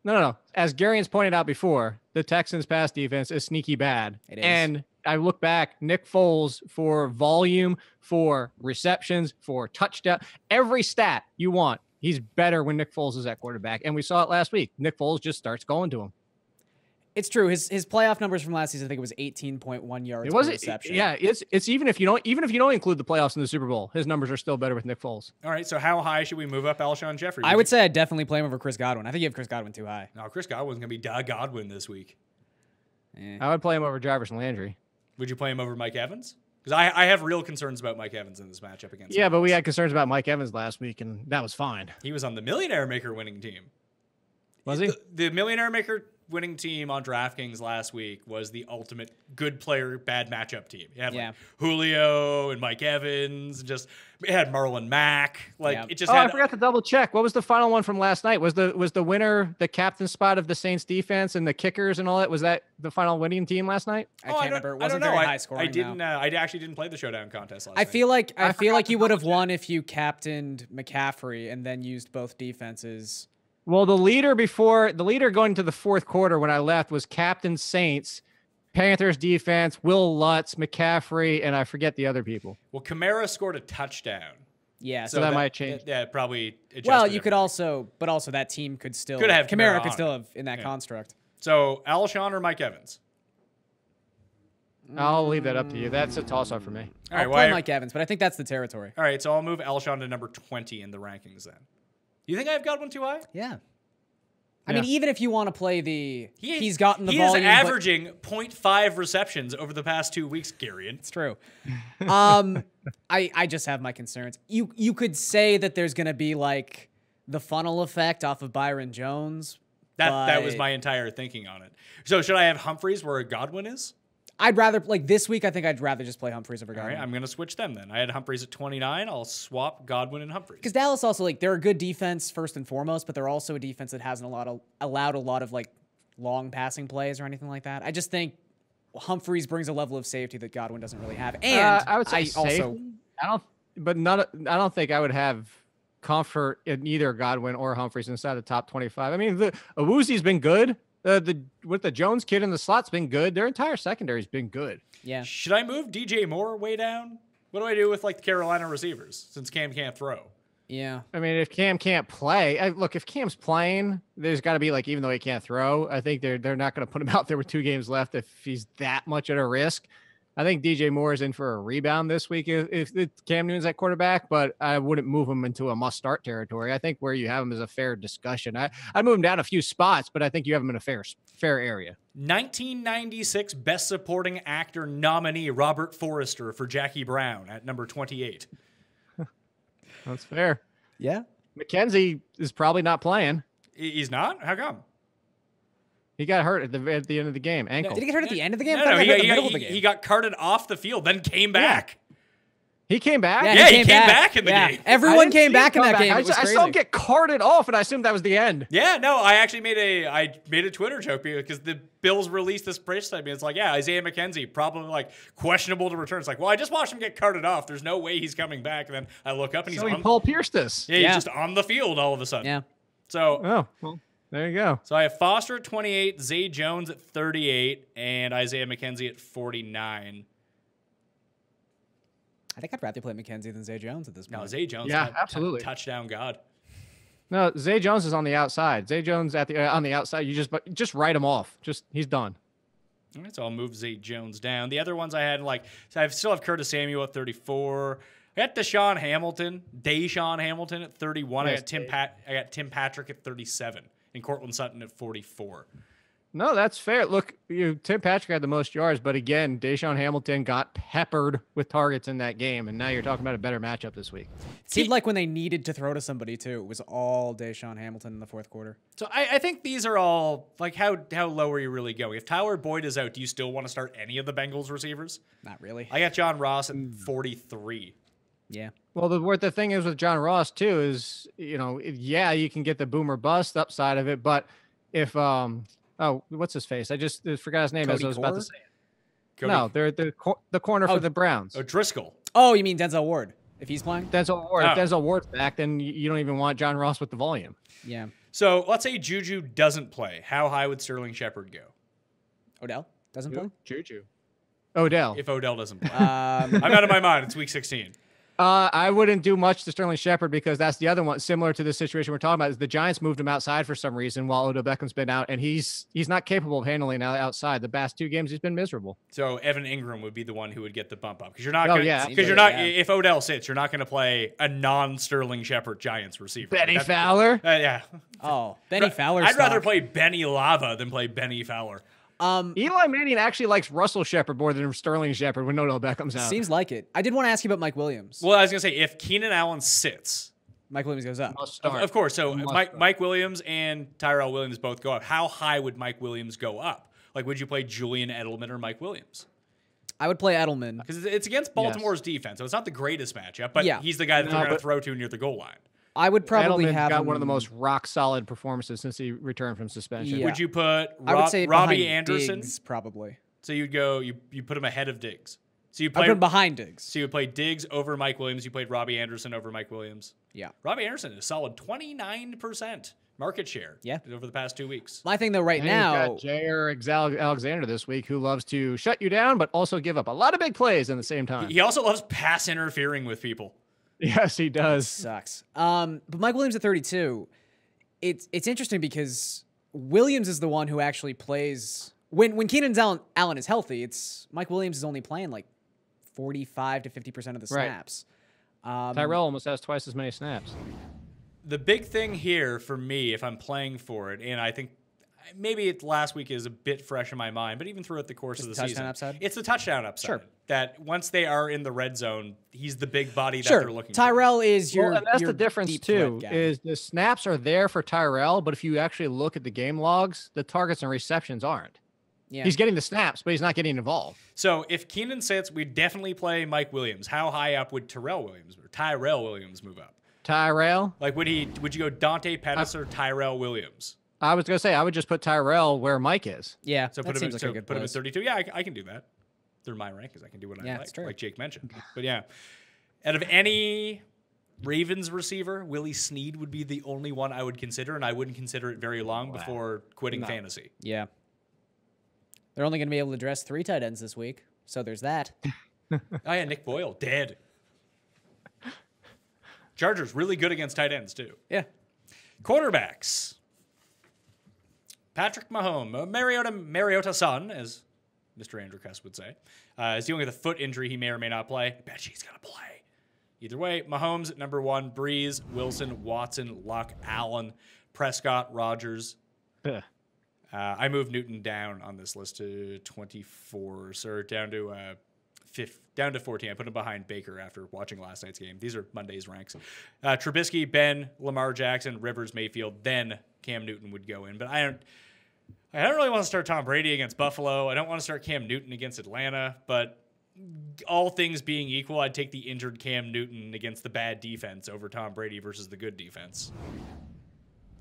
No. As Garion's pointed out before, the Texans' pass defense is sneaky bad. It is. And I look back, Nick Foles for volume, for receptions, for touchdown, every stat you want. He's better when Nick Foles is at quarterback. And we saw it last week. Nick Foles just starts going to him. It's true. His playoff numbers from last season, I think it was 18.1 yards per reception. Yeah, it's even if you don't include the playoffs in the Super Bowl, his numbers are still better with Nick Foles. All right, so how high should we move up Alshon Jeffrey? I would say I'd definitely play him over Chris Godwin. I think you have Chris Godwin too high. No, Chris Godwin's going to be Doug Godwin this week. I would play him over Jarvis Landry. Would you play him over Mike Evans? Because I have real concerns about Mike Evans in this matchup against Yeah, him. but we had concerns about Mike Evans last week, and that was fine. He was on the Millionaire Maker winning team. Was he? The Millionaire Maker winning team on DraftKings last week was the ultimate good player, bad matchup team. You had like Julio and Mike Evans, and just it had Marlon Mack. Like it just. I forgot to double check. What was the final one from last night? Was the winner the captain spot of the Saints defense and the kickers and all that? Was that the final winning team last night? I can't remember. It wasn't very high scoring. I didn't. I actually didn't play the showdown contest last night. I feel like you would have won if you captained McCaffrey and then used both defenses. Well, the leader going to the fourth quarter when I left was Captain Saints, Panthers defense, Will Lutz, McCaffrey, and I forget the other people. Well, Kamara scored a touchdown. Yeah, so that might change. Yeah, probably. Well, you could also, but also that team could still have Kamara could still have in that construct. So Alshon or Mike Evans? I'll leave that up to you. That's a toss-up for me. I'll play Mike Evans, but I think that's the territory. All right, so I'll move Alshon to number 20 in the rankings then. You think I've got one too high? Yeah. I mean, even if you want to play he's gotten the volume. He is averaging 0.5 receptions over the past 2 weeks, Garion. It's true. I just have my concerns. You could say that there's going to be like the funnel effect off of Byron Jones. That was my entire thinking on it. So should I have Humphreys where Godwin is? I'd rather, like this week, I think I'd rather just play Humphreys over Godwin. All right, I'm going to switch them then. I had Humphreys at 29. I'll swap Godwin and Humphreys. Because Dallas also, like, they're a good defense first and foremost, but they're also a defense that hasn't allowed a lot of, like, long passing plays or anything like that. I just think Humphreys brings a level of safety that Godwin doesn't really have. And I would say I don't think I would have comfort in either Godwin or Humphreys inside the top 25. I mean, the Awuzi's been good. With the Jones kid in the slot's been good. Their entire secondary's been good. Yeah. Should I move DJ Moore way down? What do I do with like the Carolina receivers since Cam can't throw? Yeah. I mean, if Cam can't play, look, if Cam's playing, there's got to be like, even though he can't throw, I think they're not going to put him out there with 2 games left if he's that much at a risk. I think DJ Moore is in for a rebound this week if Cam Newton's at quarterback, but I wouldn't move him into a must-start territory. I think where you have him is a fair discussion. I'd move him down a few spots, but I think you have him in a fair area. 1996 Best Supporting Actor nominee Robert Forrester for Jackie Brown at number 28. That's fair. Yeah. McKenzie is probably not playing. He's not? How come? He got hurt at the end of the game. Ankle. Did he get hurt at the end of the game? No, he got carted off the field, then came back. He came back? Yeah, he came back in the game. Everyone came back in that game. I saw him get carted off, and I assumed that was the end. Yeah, no, I actually made a Twitter joke because the Bills released this press statement. It's like, yeah, Isaiah McKenzie, probably like questionable to return. It's like, well, I just watched him get carted off. There's no way he's coming back. And then I look up and he's on. Paul Pierce this. Yeah, he's just on the field all of a sudden. Yeah. So. Well, there you go. So I have Foster at 28, Zay Jones at 38, and Isaiah McKenzie at 49. I think I'd rather play McKenzie than Zay Jones at this point. No, Zay Jones. Yeah, absolutely. Touchdown god. No, Zay Jones is on the outside. Zay Jones on the outside. You just write him off. He's done. All right, so I'll move Zay Jones down. The other ones I had, so I still have Curtis Samuel at 34. I got Deshaun Hamilton at 31. Yes, I got Tim Patrick at 37, and Cortland Sutton at 44. No, that's fair. Look, Tim Patrick had the most yards, but again, Deshaun Hamilton got peppered with targets in that game, and now you're talking about a better matchup this week. It seemed like when they needed to throw to somebody, too, it was all Deshaun Hamilton in the fourth quarter. So I think these are all, like, how low are you really going? If Tyler Boyd is out, do you still want to start any of the Bengals receivers? Not really. I got John Ross at 43. Yeah. Well, the thing is with John Ross, too, is, you can get the boomer bust upside of it, but if what's his face? I just forgot his name Cody as I was about to say it. Cody. No, they're the corner for the Browns. Oh, Driscoll. Oh, you mean Denzel Ward, if he's playing? Denzel Ward. If Denzel Ward's back, then you don't even want John Ross with the volume. Yeah. So let's say Juju doesn't play. How high would Sterling Shepard go? Odell doesn't play? Juju. Odell. If Odell doesn't play. I'm out of my mind. It's week 16. I wouldn't do much to Sterling Shepard because that's the other one similar to the situation we're talking about. Is the Giants moved him outside for some reason while Odell Beckham's been out, and he's not capable of handling outside. The past 2 games he's been miserable. So Evan Ingram would be the one who would get the bump up because you're not going if Odell sits, you're not going to play a non-Sterling Shepard Giants receiver. Benny Fowler. Yeah. Oh, Benny Fowler. I'd rather play Benny Lava than play Benny Fowler. Eli Manning actually likes Russell Shepard more than Sterling Shepard when Odell Beckham's out. Seems like it. I did want to ask you about Mike Williams. Well, I was going to say, if Keenan Allen sits, Mike Williams goes up. Must start. Of course. So Must Mike, start. Mike Williams and Tyrell Williams both go up. How high would Mike Williams go up? Like, would you play Julian Edelman or Mike Williams? I would play Edelman. Because it's against Baltimore's defense, so it's not the greatest matchup, but Yeah. he's the guy that they're No, going to but- throw to near the goal line. I would probably Edelman's have got him, one of the most rock solid performances since he returned from suspension. Yeah. Would you put I would say Robbie behind Anderson? Diggs, probably. So you'd go, you put him ahead of Diggs. So you I put play him behind Diggs. So you would play Diggs over Mike Williams. You played Robbie Anderson over Mike Williams. Yeah. Robbie Anderson is a solid 29% market share. Yeah. Over the past 2 weeks. My thing though, right And you've now, got Jair Alexander this week, who loves to shut you down, but also give up a lot of big plays in the same time. He also loves pass interfering with people. Yes, he does. sucks. But Mike Williams at 32, it's interesting because Williams is the one who actually plays when Keenan Allen is healthy. It's Mike Williams is only playing like 45 to 50% of the Right. snaps. Tyrell almost has twice as many snaps. The big thing here for me, if I'm playing for it, and I think maybe last week is a bit fresh in my mind, but even throughout the course of the touchdown season, upside? it's the touchdown upside. Sure. That once they are in the red zone, he's the big body that Sure, they're looking for. Tyrell is your. Well, and that's your the difference deep too. threat guy. Is the snaps are there for Tyrell, but if you actually look at the game logs, the targets and receptions aren't. Yeah. He's getting the snaps, but he's not getting involved. So if Keenan sits, we definitely play Mike Williams. How high up would Tyrell Williams move up? Tyrell, Like would you go Dante Pettis or Tyrell Williams? I was gonna say I would just put Tyrell where Mike is. Yeah, So that put him seems in, like so a good put him in place. 32. Yeah, I can do that. They're my rankings. I can do what Yeah, I it's true. like Jake mentioned. But yeah, out of any Ravens receiver, Willie Snead would be the only one I would consider, and I wouldn't consider it very long before quitting fantasy. Yeah. They're only going to be able to dress 3 tight ends this week, so there's that. Oh yeah, Nick Boyle dead. Chargers really good against tight ends too. Yeah. Quarterbacks. Patrick Mahomes, Mariota son, as Mr. Andrew Cuss would say, is dealing with a foot injury. He may or may not play. I bet he's going to play. Either way, Mahomes at number 1, Breeze, Wilson, Watson, Luck, Allen, Prescott, Rodgers. Ugh. I moved Newton down on this list to 24, so down to 14. I put him behind Baker after watching last night's game. These are Monday's ranks. Trubisky, Ben, Lamar Jackson, Rivers, Mayfield. Then Cam Newton would go in. But I don't really want to start Tom Brady against Buffalo. I don't want to start Cam Newton against Atlanta. But all things being equal, I'd take the injured Cam Newton against the bad defense over Tom Brady versus the good defense.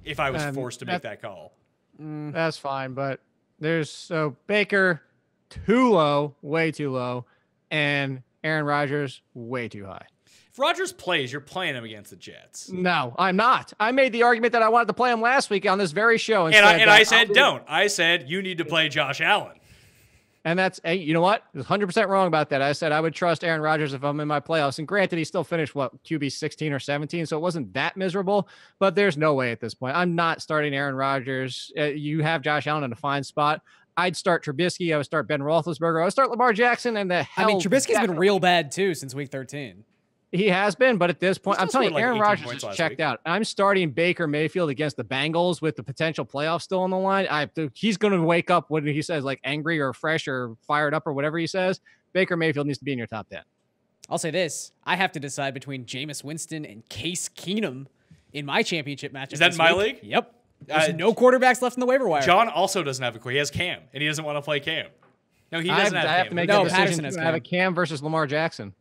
If I was forced to make that call. That's fine, but there's Baker too low, way too low, and Aaron Rodgers way too high. If Rodgers plays, you're playing him against the Jets. No, I'm not. I made the argument that I wanted to play him last week on this very show, And I said don't. I said you need to play Josh Allen. And that's, hey, you know what? I was 100% wrong about that. I said I would trust Aaron Rodgers if I'm in my playoffs. And granted, he still finished, QB 16 or 17, so it wasn't that miserable. But there's no way at this point. I'm not starting Aaron Rodgers. You have Josh Allen in a fine spot. I'd start Trubisky. I would start Ben Roethlisberger. I would start Lamar Jackson. And Trubisky's been real bad, too, since week 13. He has been, but at this point, I'm telling you, scored like Aaron 18 Rodgers points is last checked week. out. I'm starting Baker Mayfield against the Bengals with the potential playoff still on the line. He's going to wake up when he says like angry or fresh or fired up or whatever he says. Baker Mayfield needs to be in your top 10. I'll say this. I have to decide between Jameis Winston and Case Keenum in my championship matchup. Is that this in my week. league? Yep. There's no quarterbacks left in the waiver wire. John also doesn't have a he has Cam, and he doesn't want to play Cam. No, he doesn't I have have Cam. to make No, a decision Patterson has to have a Cam versus Lamar Jackson.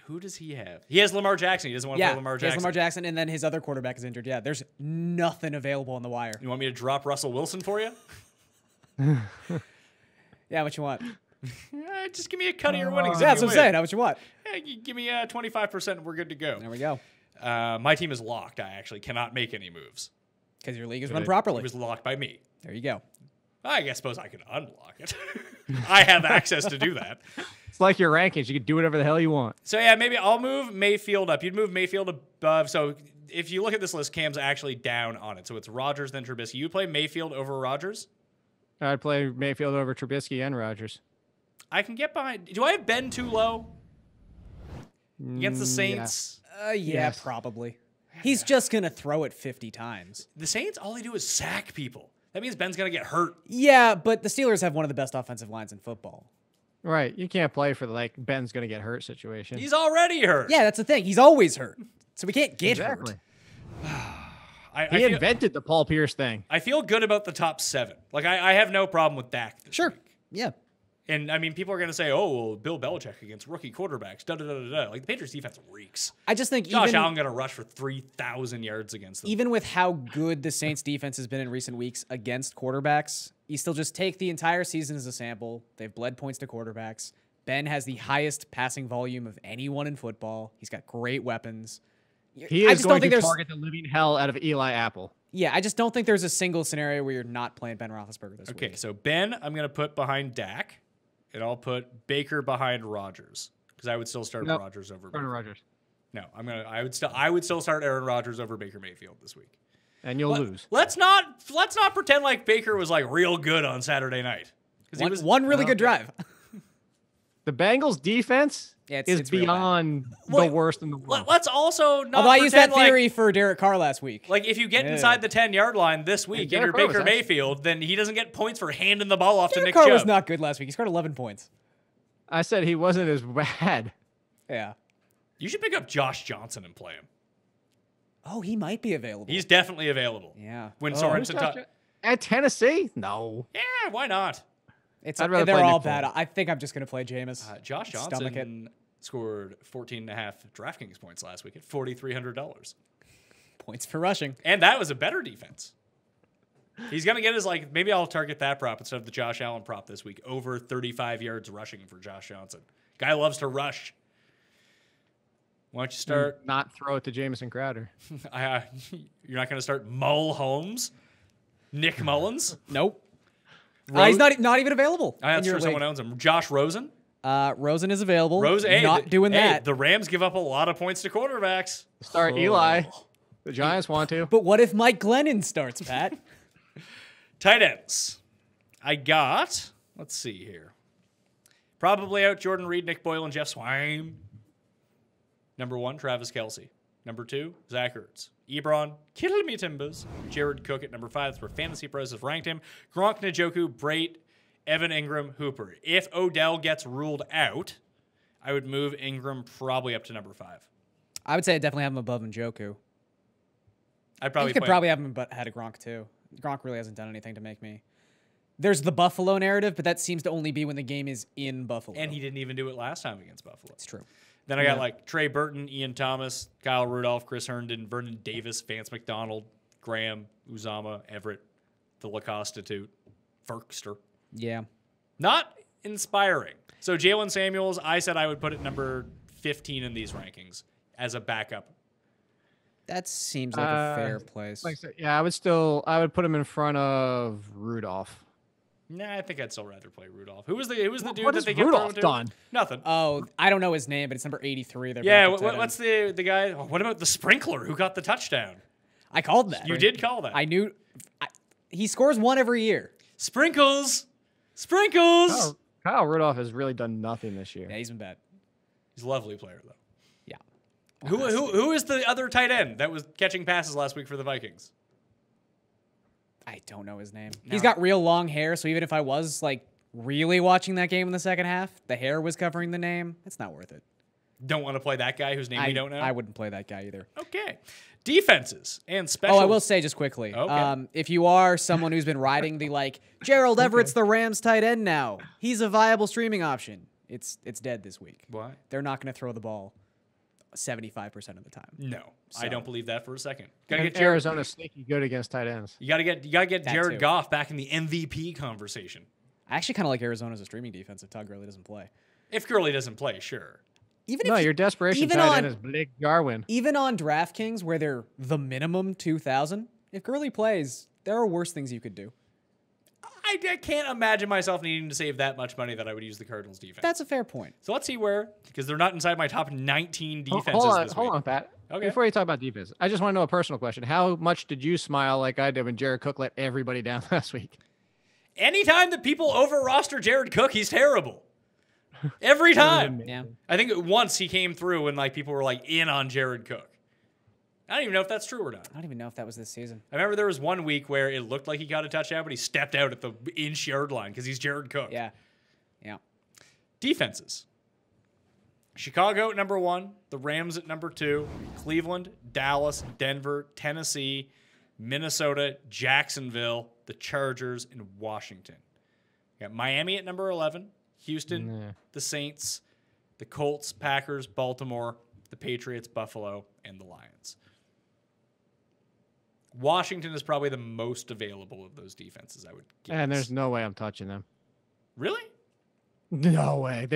Who does he have? He has Lamar Jackson. He doesn't want to Yeah, play Lamar he has Jackson. Lamar Jackson, and then his other quarterback is injured. Yeah, there's nothing available on the wire. You want me to drop Russell Wilson for you? Yeah, what you want? Just give me a cut of your winnings. Yeah, if that's you what I'm win. saying. How what you want? Give me 25%, and we're good to go. There we go. My team is locked. I actually cannot make any moves. Because your league is run It properly. was locked by me. There you go. I suppose I could unlock it. I have access to do that. It's like your rankings. You can do whatever the hell you want. So yeah, maybe I'll move Mayfield up. You'd move Mayfield above. So if you look at this list, Cam's actually down on it. So it's Rodgers then Trubisky. You play Mayfield over Rodgers? I'd play Mayfield over Trubisky and Rodgers. I can get behind. Do I have Ben too low against the Saints? Yeah, Yes. probably. He's just going to throw it 50 times. The Saints, all they do is sack people. That means Ben's gonna get hurt. Yeah, but the Steelers have one of the best offensive lines in football. Right. You can't play for the Ben's going to get hurt situation. He's already hurt. Yeah, that's the thing. He's always hurt. So we can't get Exactly. hurt. He invented the Paul Pierce thing. I feel good about the top 7. Like, I have no problem with Dak this Sure. week. Yeah. And, I mean, people are going to say, oh, well, Bill Belichick against rookie quarterbacks, da-da-da-da-da. Like, the Patriots defense reeks. I just think Josh even, Allen going to rush for 3,000 yards against them. even with how good the Saints defense has been in recent weeks against quarterbacks, you still just take the entire season as a sample. They've bled points to quarterbacks. Ben has the highest passing volume of anyone in football. He's got great weapons. He I is just going don't think to there's target the living hell out of Eli Apple. Yeah, I just don't think there's a single scenario where you're not playing Ben Roethlisberger this week. Okay, so Ben, I'm going to put behind Dak, and I'll put Baker behind Rodgers because I would still start Rodgers over Baker. Aaron Rodgers. No, I would still start Aaron Rodgers over Baker Mayfield this week. And you'll lose. Let's not pretend like Baker was like real good on Saturday night because he was One really good drive. The Bengals defense is real bad. beyond the worst in the world. Let's also not. Although I used that pretend theory for Derek Carr last week. Like if you get inside the 10-yard line this week and you're Derek Carr was Baker actually- Mayfield, then he doesn't get points for handing the ball off to Derek Nick Carr Chubb. was not good last week. He scored 11 points. I said he wasn't as bad. Yeah. You should pick up Josh Johnson and play him. Oh, he might be available. He's definitely available. Yeah. When Oh. Sorensen At Tennessee? No. yeah, why not? I'd rather they're play all Nick bad. Foles. I think I'm just going to play Jameis. Josh Stomach it. Johnson scored 14.5 DraftKings points last week at $4,300. Points for rushing. And that was a better defense. He's going to get his, like, maybe I'll target that prop instead of the Josh Allen prop this week. Over 35 yards rushing for Josh Johnson. Guy loves to rush. Why don't you start? Not throw it to Jamison Crowder. You're not going to start Mull Holmes? Nick Mullins? Nope. Rose- He's not even available. I'm in your sure someone league. owns him. Josh Rosen? Rosen is available. Hey, not doing that. The Rams give up a lot of points to quarterbacks. Start Eli. The Giants want to. But what if Mike Glennon starts, Pat? Tight ends. I got, let's see here. Probably out Jordan Reed, Nick Boyle, and Jeff Swine. Number 1, Travis Kelce. Number 2, Zach Ertz. Ebron, kill me Timbers. Jared Cook at number 5. That's where Fantasy Pros have ranked him. Gronk, Njoku, Brait, Evan Ingram, Hooper. If Odell gets ruled out, I would move Ingram probably up to number 5. I would say I definitely have him above Njoku. I'd probably You could play probably have him ahead of Gronk, too. Gronk really hasn't done anything to make me. There's the Buffalo narrative, but that seems to only be when the game is in Buffalo. And he didn't even do it last time against Buffalo. It's true. Then I got like Trey Burton, Ian Thomas, Kyle Rudolph, Chris Herndon, Vernon Davis, Vance McDonald, Graham, Uzama, Everett, the LaCostitute, Ferkster. Yeah. Not inspiring. So Jalen Samuels, I said I would put it number 15 in these rankings as a backup. That seems like a fair place. Like I said, yeah, I would put him in front of Rudolph. Nah, I think I'd still rather play Rudolph. Who was the dude What that has they kept Rudolph throwing to? done? Nothing. Oh, I don't know his name, but it's number 83. Yeah, what's the guy? Oh, what about the sprinkler who got the touchdown? I called that. You did call that. I knew. He scores one every year. Sprinkles. Sprinkles. Kyle Rudolph has really done nothing this year. Yeah, he's been bad. He's a lovely player, though. Yeah. Who is the other tight end that was catching passes last week for the Vikings? I don't know his name. He's got real long hair, so even if I was like really watching that game in the second half, the hair was covering the name. It's not worth it. Don't want to play that guy whose name we don't know? I wouldn't play that guy either. Okay. Defenses and special. Oh, I will say just quickly. Okay. If you are someone who's been riding the like Gerald Everett's the Rams tight end now, he's a viable streaming option. It's dead this week. Why? They're not going to throw the ball 75% of the time. No, I So. don't believe that for a second. Gotta And get Jared, Arizona's sneaky good against tight ends. you gotta get That Jared too. Goff back in the MVP conversation. I actually kind of like Arizona as a streaming defense if Todd Gurley doesn't play. If Gurley doesn't play, sure. Even No, if your desperation even tight on- end is Blake Jarwin. even on DraftKings where they're the minimum 2,000, if Gurley plays, there are worse things you could do. I can't imagine myself needing to save that much money that I would use the Cardinals defense. That's a fair point. So let's see where, because they're not inside my top 19 defenses Hold this week. on, Pat. Okay. Before you talk about defense, I just want to know a personal question. How much did you smile like I did when Jared Cook let everybody down last week? Anytime that people over roster Jared Cook, he's terrible. Every time. Yeah. I think once he came through and like people were like in on Jared Cook. I don't even know if that's true or not. I don't even know if that was this season. I remember there was one week where it looked like he got a touchdown, but he stepped out at the inch yard line because he's Jared Cook. Yeah. Yeah. Defenses. Chicago at number 1, the Rams at number 2, Cleveland, Dallas, Denver, Tennessee, Minnesota, Jacksonville, the Chargers, and Washington. You got Miami at number 11, Houston, the Saints, the Colts, Packers, Baltimore, the Patriots, Buffalo, and the Lions. Washington is probably the most available of those defenses, I would guess. And there's no way I'm touching them. Really? No way.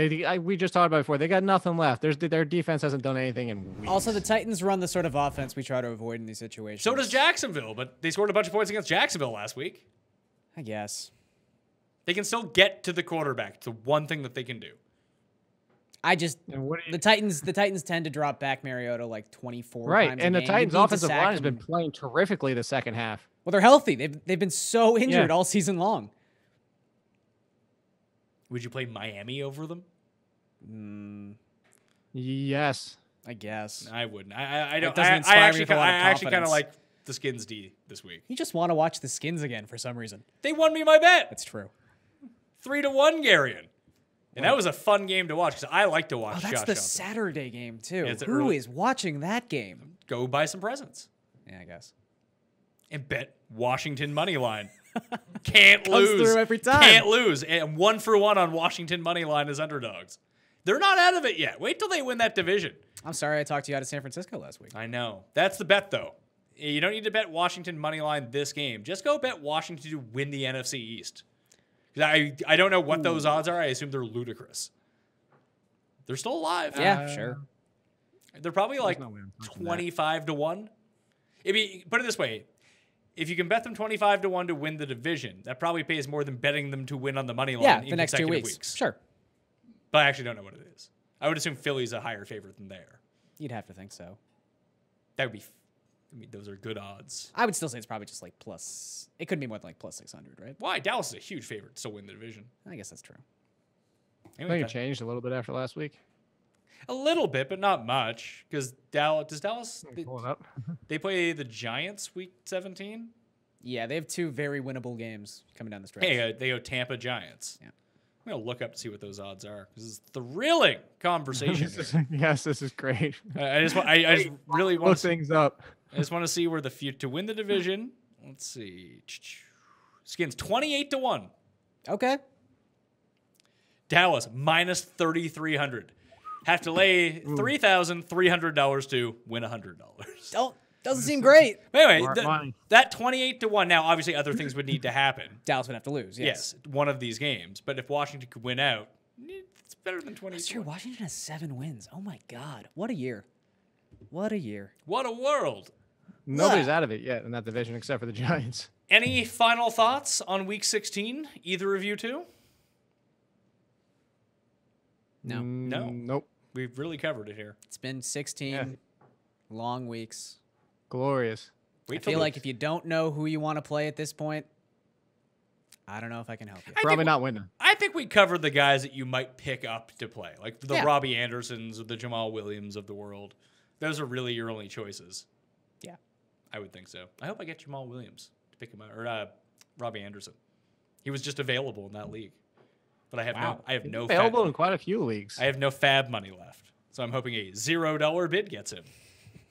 We just talked about it before. They got nothing left. Their defense hasn't done anything in weeks. Also, the Titans run the sort of offense we try to avoid in these situations. So does Jacksonville, but they scored a bunch of points against Jacksonville last week. I guess. They can still get to the quarterback. It's the one thing that they can do. The Titans tend to drop back Mariota like 24 right, times and a the game. Titans' You need to offensive sack line has them. been playing terrifically the second half. Well, they're healthy. They've been so injured all season long. Would you play Miami over them? Yes. I guess. I wouldn't. I don't. doesn't I inspire me actually, with a lot of I actually kind of confidence. like the Skins D this week. You just want to watch the Skins again for some reason. They won me my bet. That's true. 3-1, Garion. And that was a fun game to watch because I like to watch. Oh, that's Josh the Johnson. Saturday game too. Yeah, it's Who early- is watching that game? Go buy some presents Yeah, I guess. and bet Washington money line. Can't Comes lose through every time. Can't lose. And 1-for-1 on Washington money line as underdogs. They're not out of it yet. Wait till they win that division. I'm sorry I talked you out of San Francisco last week. I know. That's the bet, though. You don't need to bet Washington money line this game. Just go bet Washington to win the NFC East. 'Cause I don't know what those odds are. I assume they're ludicrous. They're still alive. Yeah, sure. They're probably like no way I'm touching 25-1. Put it this way. If you can bet them 25-1 to win the division, that probably pays more than betting them to win on the money line Yeah, in the next 2 consecutive weeks. Sure. But I actually don't know what it is. I would assume Philly's a higher favorite than there. You'd have to think so. That would be, those are good odds. I would still say it's probably just like plus. It couldn't be more than like plus 600, right? Why? Dallas is a huge favorite to still win the division. I guess that's true. I think it changed a little bit after last week. A little bit, but not much. Because Dallas, Pull it up. they play the Giants week 17? Yeah, they have 2 very winnable games coming down the stretch. Hey, they go Tampa Giants. Yeah. I'm going to look up to see what those odds are. This is thrilling conversation. here. Yes, this is great. I just really want Look to things up. I just want to see where to win the division. Let's see. Skins 28-1. Okay. Dallas minus 3,300. Have to lay $3,300 to win $100. Doesn't seem great. Anyway, Smart money. that 28-1. Now, obviously, other things would need to happen. Dallas would have to lose. Yes. Yes, one of these games. But if Washington could win out, it's better than 20. That's true. Washington has 7 wins. Oh my God. What a year. What a year. What a world. Nobody's out of it yet in that division except for the Giants. Any final thoughts on Week 16? Either of you two? No. No. Nope. We've really covered it here. It's been 16 long weeks. Glorious. I feel like if you don't know who you want to play at this point, I don't know if I can help you. Probably not winning. I think we covered the guys that you might pick up to play, like the Yeah. Robbie Andersons or the Jamal Williams of the world. Those are really your only choices. Yeah. I would think so. I hope I get Jamal Williams to pick him up, or Robbie Anderson. He was just available in that league, but I have no Available in quite a few leagues. I have no fab money left, so I'm hoping a $0 bid gets him.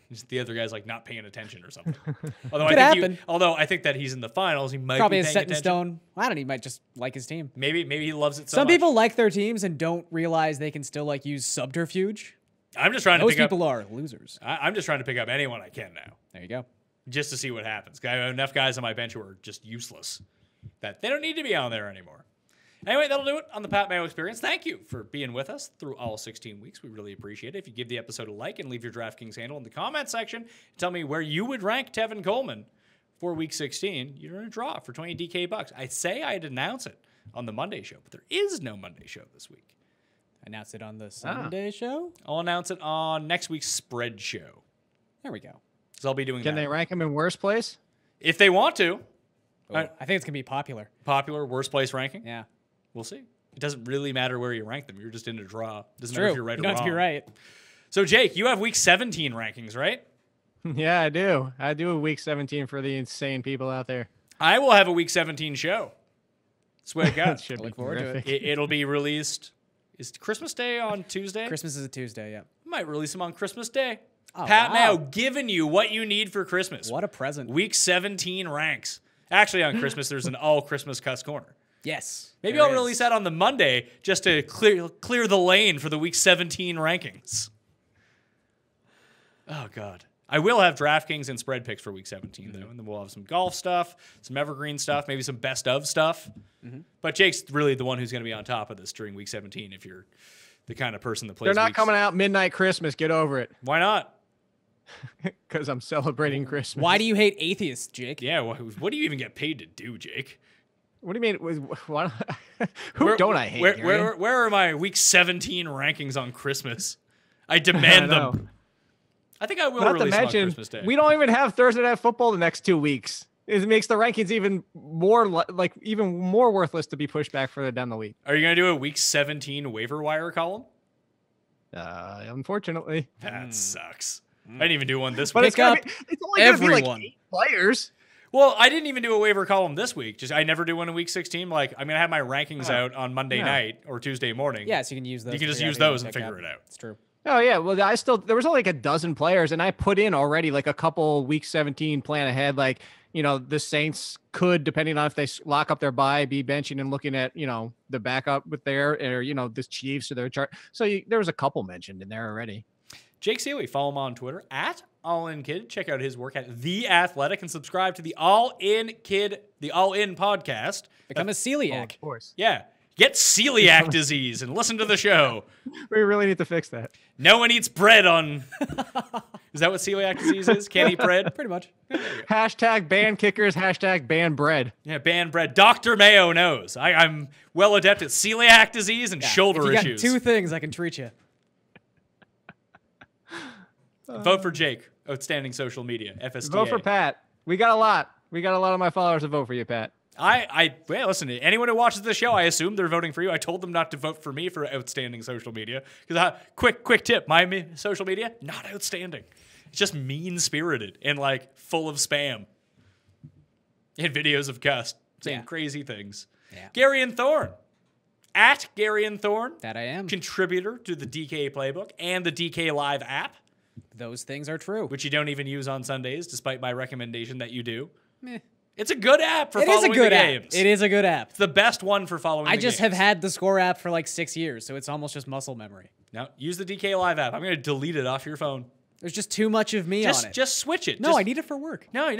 Just the other guy's like not paying attention or something. Could happen. Although I think that he's in the finals, he might Probably be is paying set in attention. stone. I don't know. He might just like his team. Maybe he loves it so Some much. people like their teams and don't realize they can still like use subterfuge. I'm just trying to Most pick up. people are losers. I'm just trying to pick up anyone I can now, There you go. just to see what happens. I have enough guys on my bench who are just useless that they don't need to be on there anymore. Anyway, that'll do it on the Pat Mayo Experience. Thank you for being with us through all 16 weeks. We really appreciate it. If you give the episode a like and leave your DraftKings handle in the comment section, tell me where you would rank Tevin Coleman for Week 16. You're in a draw for 20 DK bucks. I'd say I'd announce it on the Monday show, but there is no Monday show this week. Announce it on the Sunday show. I'll announce it on next week's spread show. There we go. So I'll be doing Can that. they rank him in worst place? If they want to. I think it's gonna be popular. Popular, worst place ranking? Yeah. We'll see. It doesn't really matter where you rank them. You're just in a draw. Doesn't True. matter if you're right you or don't have to be wrong. right. So, Jake, you have Week 17 rankings, right? Yeah, I do. I do a week 17 for the insane people out there. I will have a Week 17 show. Swear to God. Should be look forward to it. terrific. It'll be released Is Christmas Day on Tuesday? Christmas is a Tuesday, yeah. Might release them on Christmas Day. Oh, Pat wow. Mayo giving you what you need for Christmas. What a present. Week 17 ranks. Actually, on Christmas, there's an all Christmas cuts corner. Yes. Maybe there I'll is. release that on the Monday just to clear the lane for the Week 17 rankings. Oh, God. I will have DraftKings and spread picks for Week 17, though, and then we'll have some golf stuff, some evergreen stuff, maybe some best of stuff. But Jake's really the one who's going to be on top of this during Week 17 if you're the kind of person that plays They're not weeks. coming out midnight Christmas. Get over it. Why not? Because I'm celebrating Christmas. Why do you hate atheists, Jake? Yeah, what do you even get paid to do, Jake? What do you mean? What? Who don't I hate? Where are my Week 17 rankings on Christmas? I demand I know. them. I think I will Not to release them on mention, Christmas Day. we don't even have Thursday Night Football the next 2 weeks. It makes the rankings even more even more worthless to be pushed back further down the week. Are you going to do a Week 17 waiver wire column? Unfortunately, That sucks. I didn't even do one this but week. it's only going to be like everyone. 8 players. Well, I didn't even do a waiver column this week. Just I never do one in Week 16. Like I'm going to have my rankings out on Monday night or Tuesday morning. Yeah, so you can use those. You can to just figure use out who you those and pick figure up. it out. It's true. Oh yeah, well there was only like a dozen players, and I put in already like a couple Week 17 plan ahead. Like the Saints could, depending on if they lock up their bye, be benching and looking at the backup with their or this Chiefs or their chart. So there was a couple mentioned in there already. Jake Ciely, follow him on Twitter at AllInKid. Check out his work at The Athletic and subscribe to the All In podcast. Become a celiac. Of course, Yeah. Get celiac disease and listen to the show. we really need to fix that. No one eats bread on. Is that what celiac disease is? Can't eat bread? Pretty much. Hashtag ban kickers. Hashtag ban bread. Yeah, ban bread. Dr. Mayo knows. I'm well adept at celiac disease and shoulder If you got issues. 2 things, I can treat you. Vote for Jake. Outstanding social media. FSTA. Vote for Pat. We got a lot. We got a lot of my followers to vote for you, Pat. Well, listen, anyone who watches the show, I assume they're voting for you. I told them not to vote for me for outstanding social media. Because, quick tip, my social media, not outstanding. It's just mean-spirited and, full of spam. And videos of Gus saying crazy things. Yeah. Garion Thorne. At Garion Thorne. That I am. Contributor to the DK Playbook and the DK Live app, Those things are true. which you don't even use on Sundays, despite my recommendation that you do. Meh. It's a good app for It is following a good the app. games. It is a good app. It's the best one for following I the just games. have had the Score app for 6 years, so it's almost just muscle memory. Now, use the DK Live app. I'm going to delete it off your phone. There's just too much of me on it. Just switch it. No, I need it for work. No,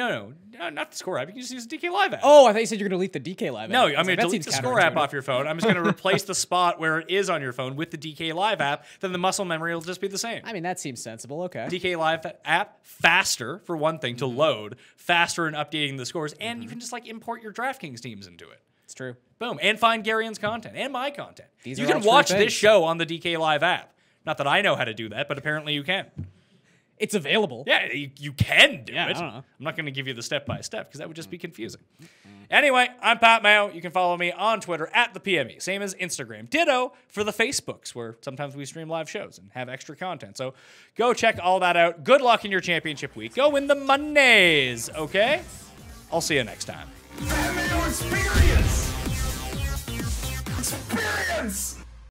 not the Score app. You can just use the DK Live app. Oh, I thought you said you're going to delete the DK Live app. No, I was I'm going like, to that delete seems the Score app counterintuitive. off your phone. I'm just going to replace the spot where it is on your phone with the DK Live app. Then the muscle memory will just be the same. I mean, that seems sensible. Okay. DK Live app, faster, for one thing, to load, faster in updating the scores, and you can just import your DraftKings teams into it. It's true. Boom. And find Garion's content and my content. These You are can all true watch this things. show on the DK Live app. Not that I know how to do that, but apparently you can. It's available. Yeah, you can do Yeah, it. I don't know. I'm not going to give you the step-by-step because that would just be confusing. Anyway, I'm Pat Mayo. You can follow me on Twitter at the PME, same as Instagram. Ditto for the Facebooks, where sometimes we stream live shows and have extra content. So go check all that out. Good luck in your championship week. Go win the Mondays, okay? I'll see you next time. Mayo experience! Experience!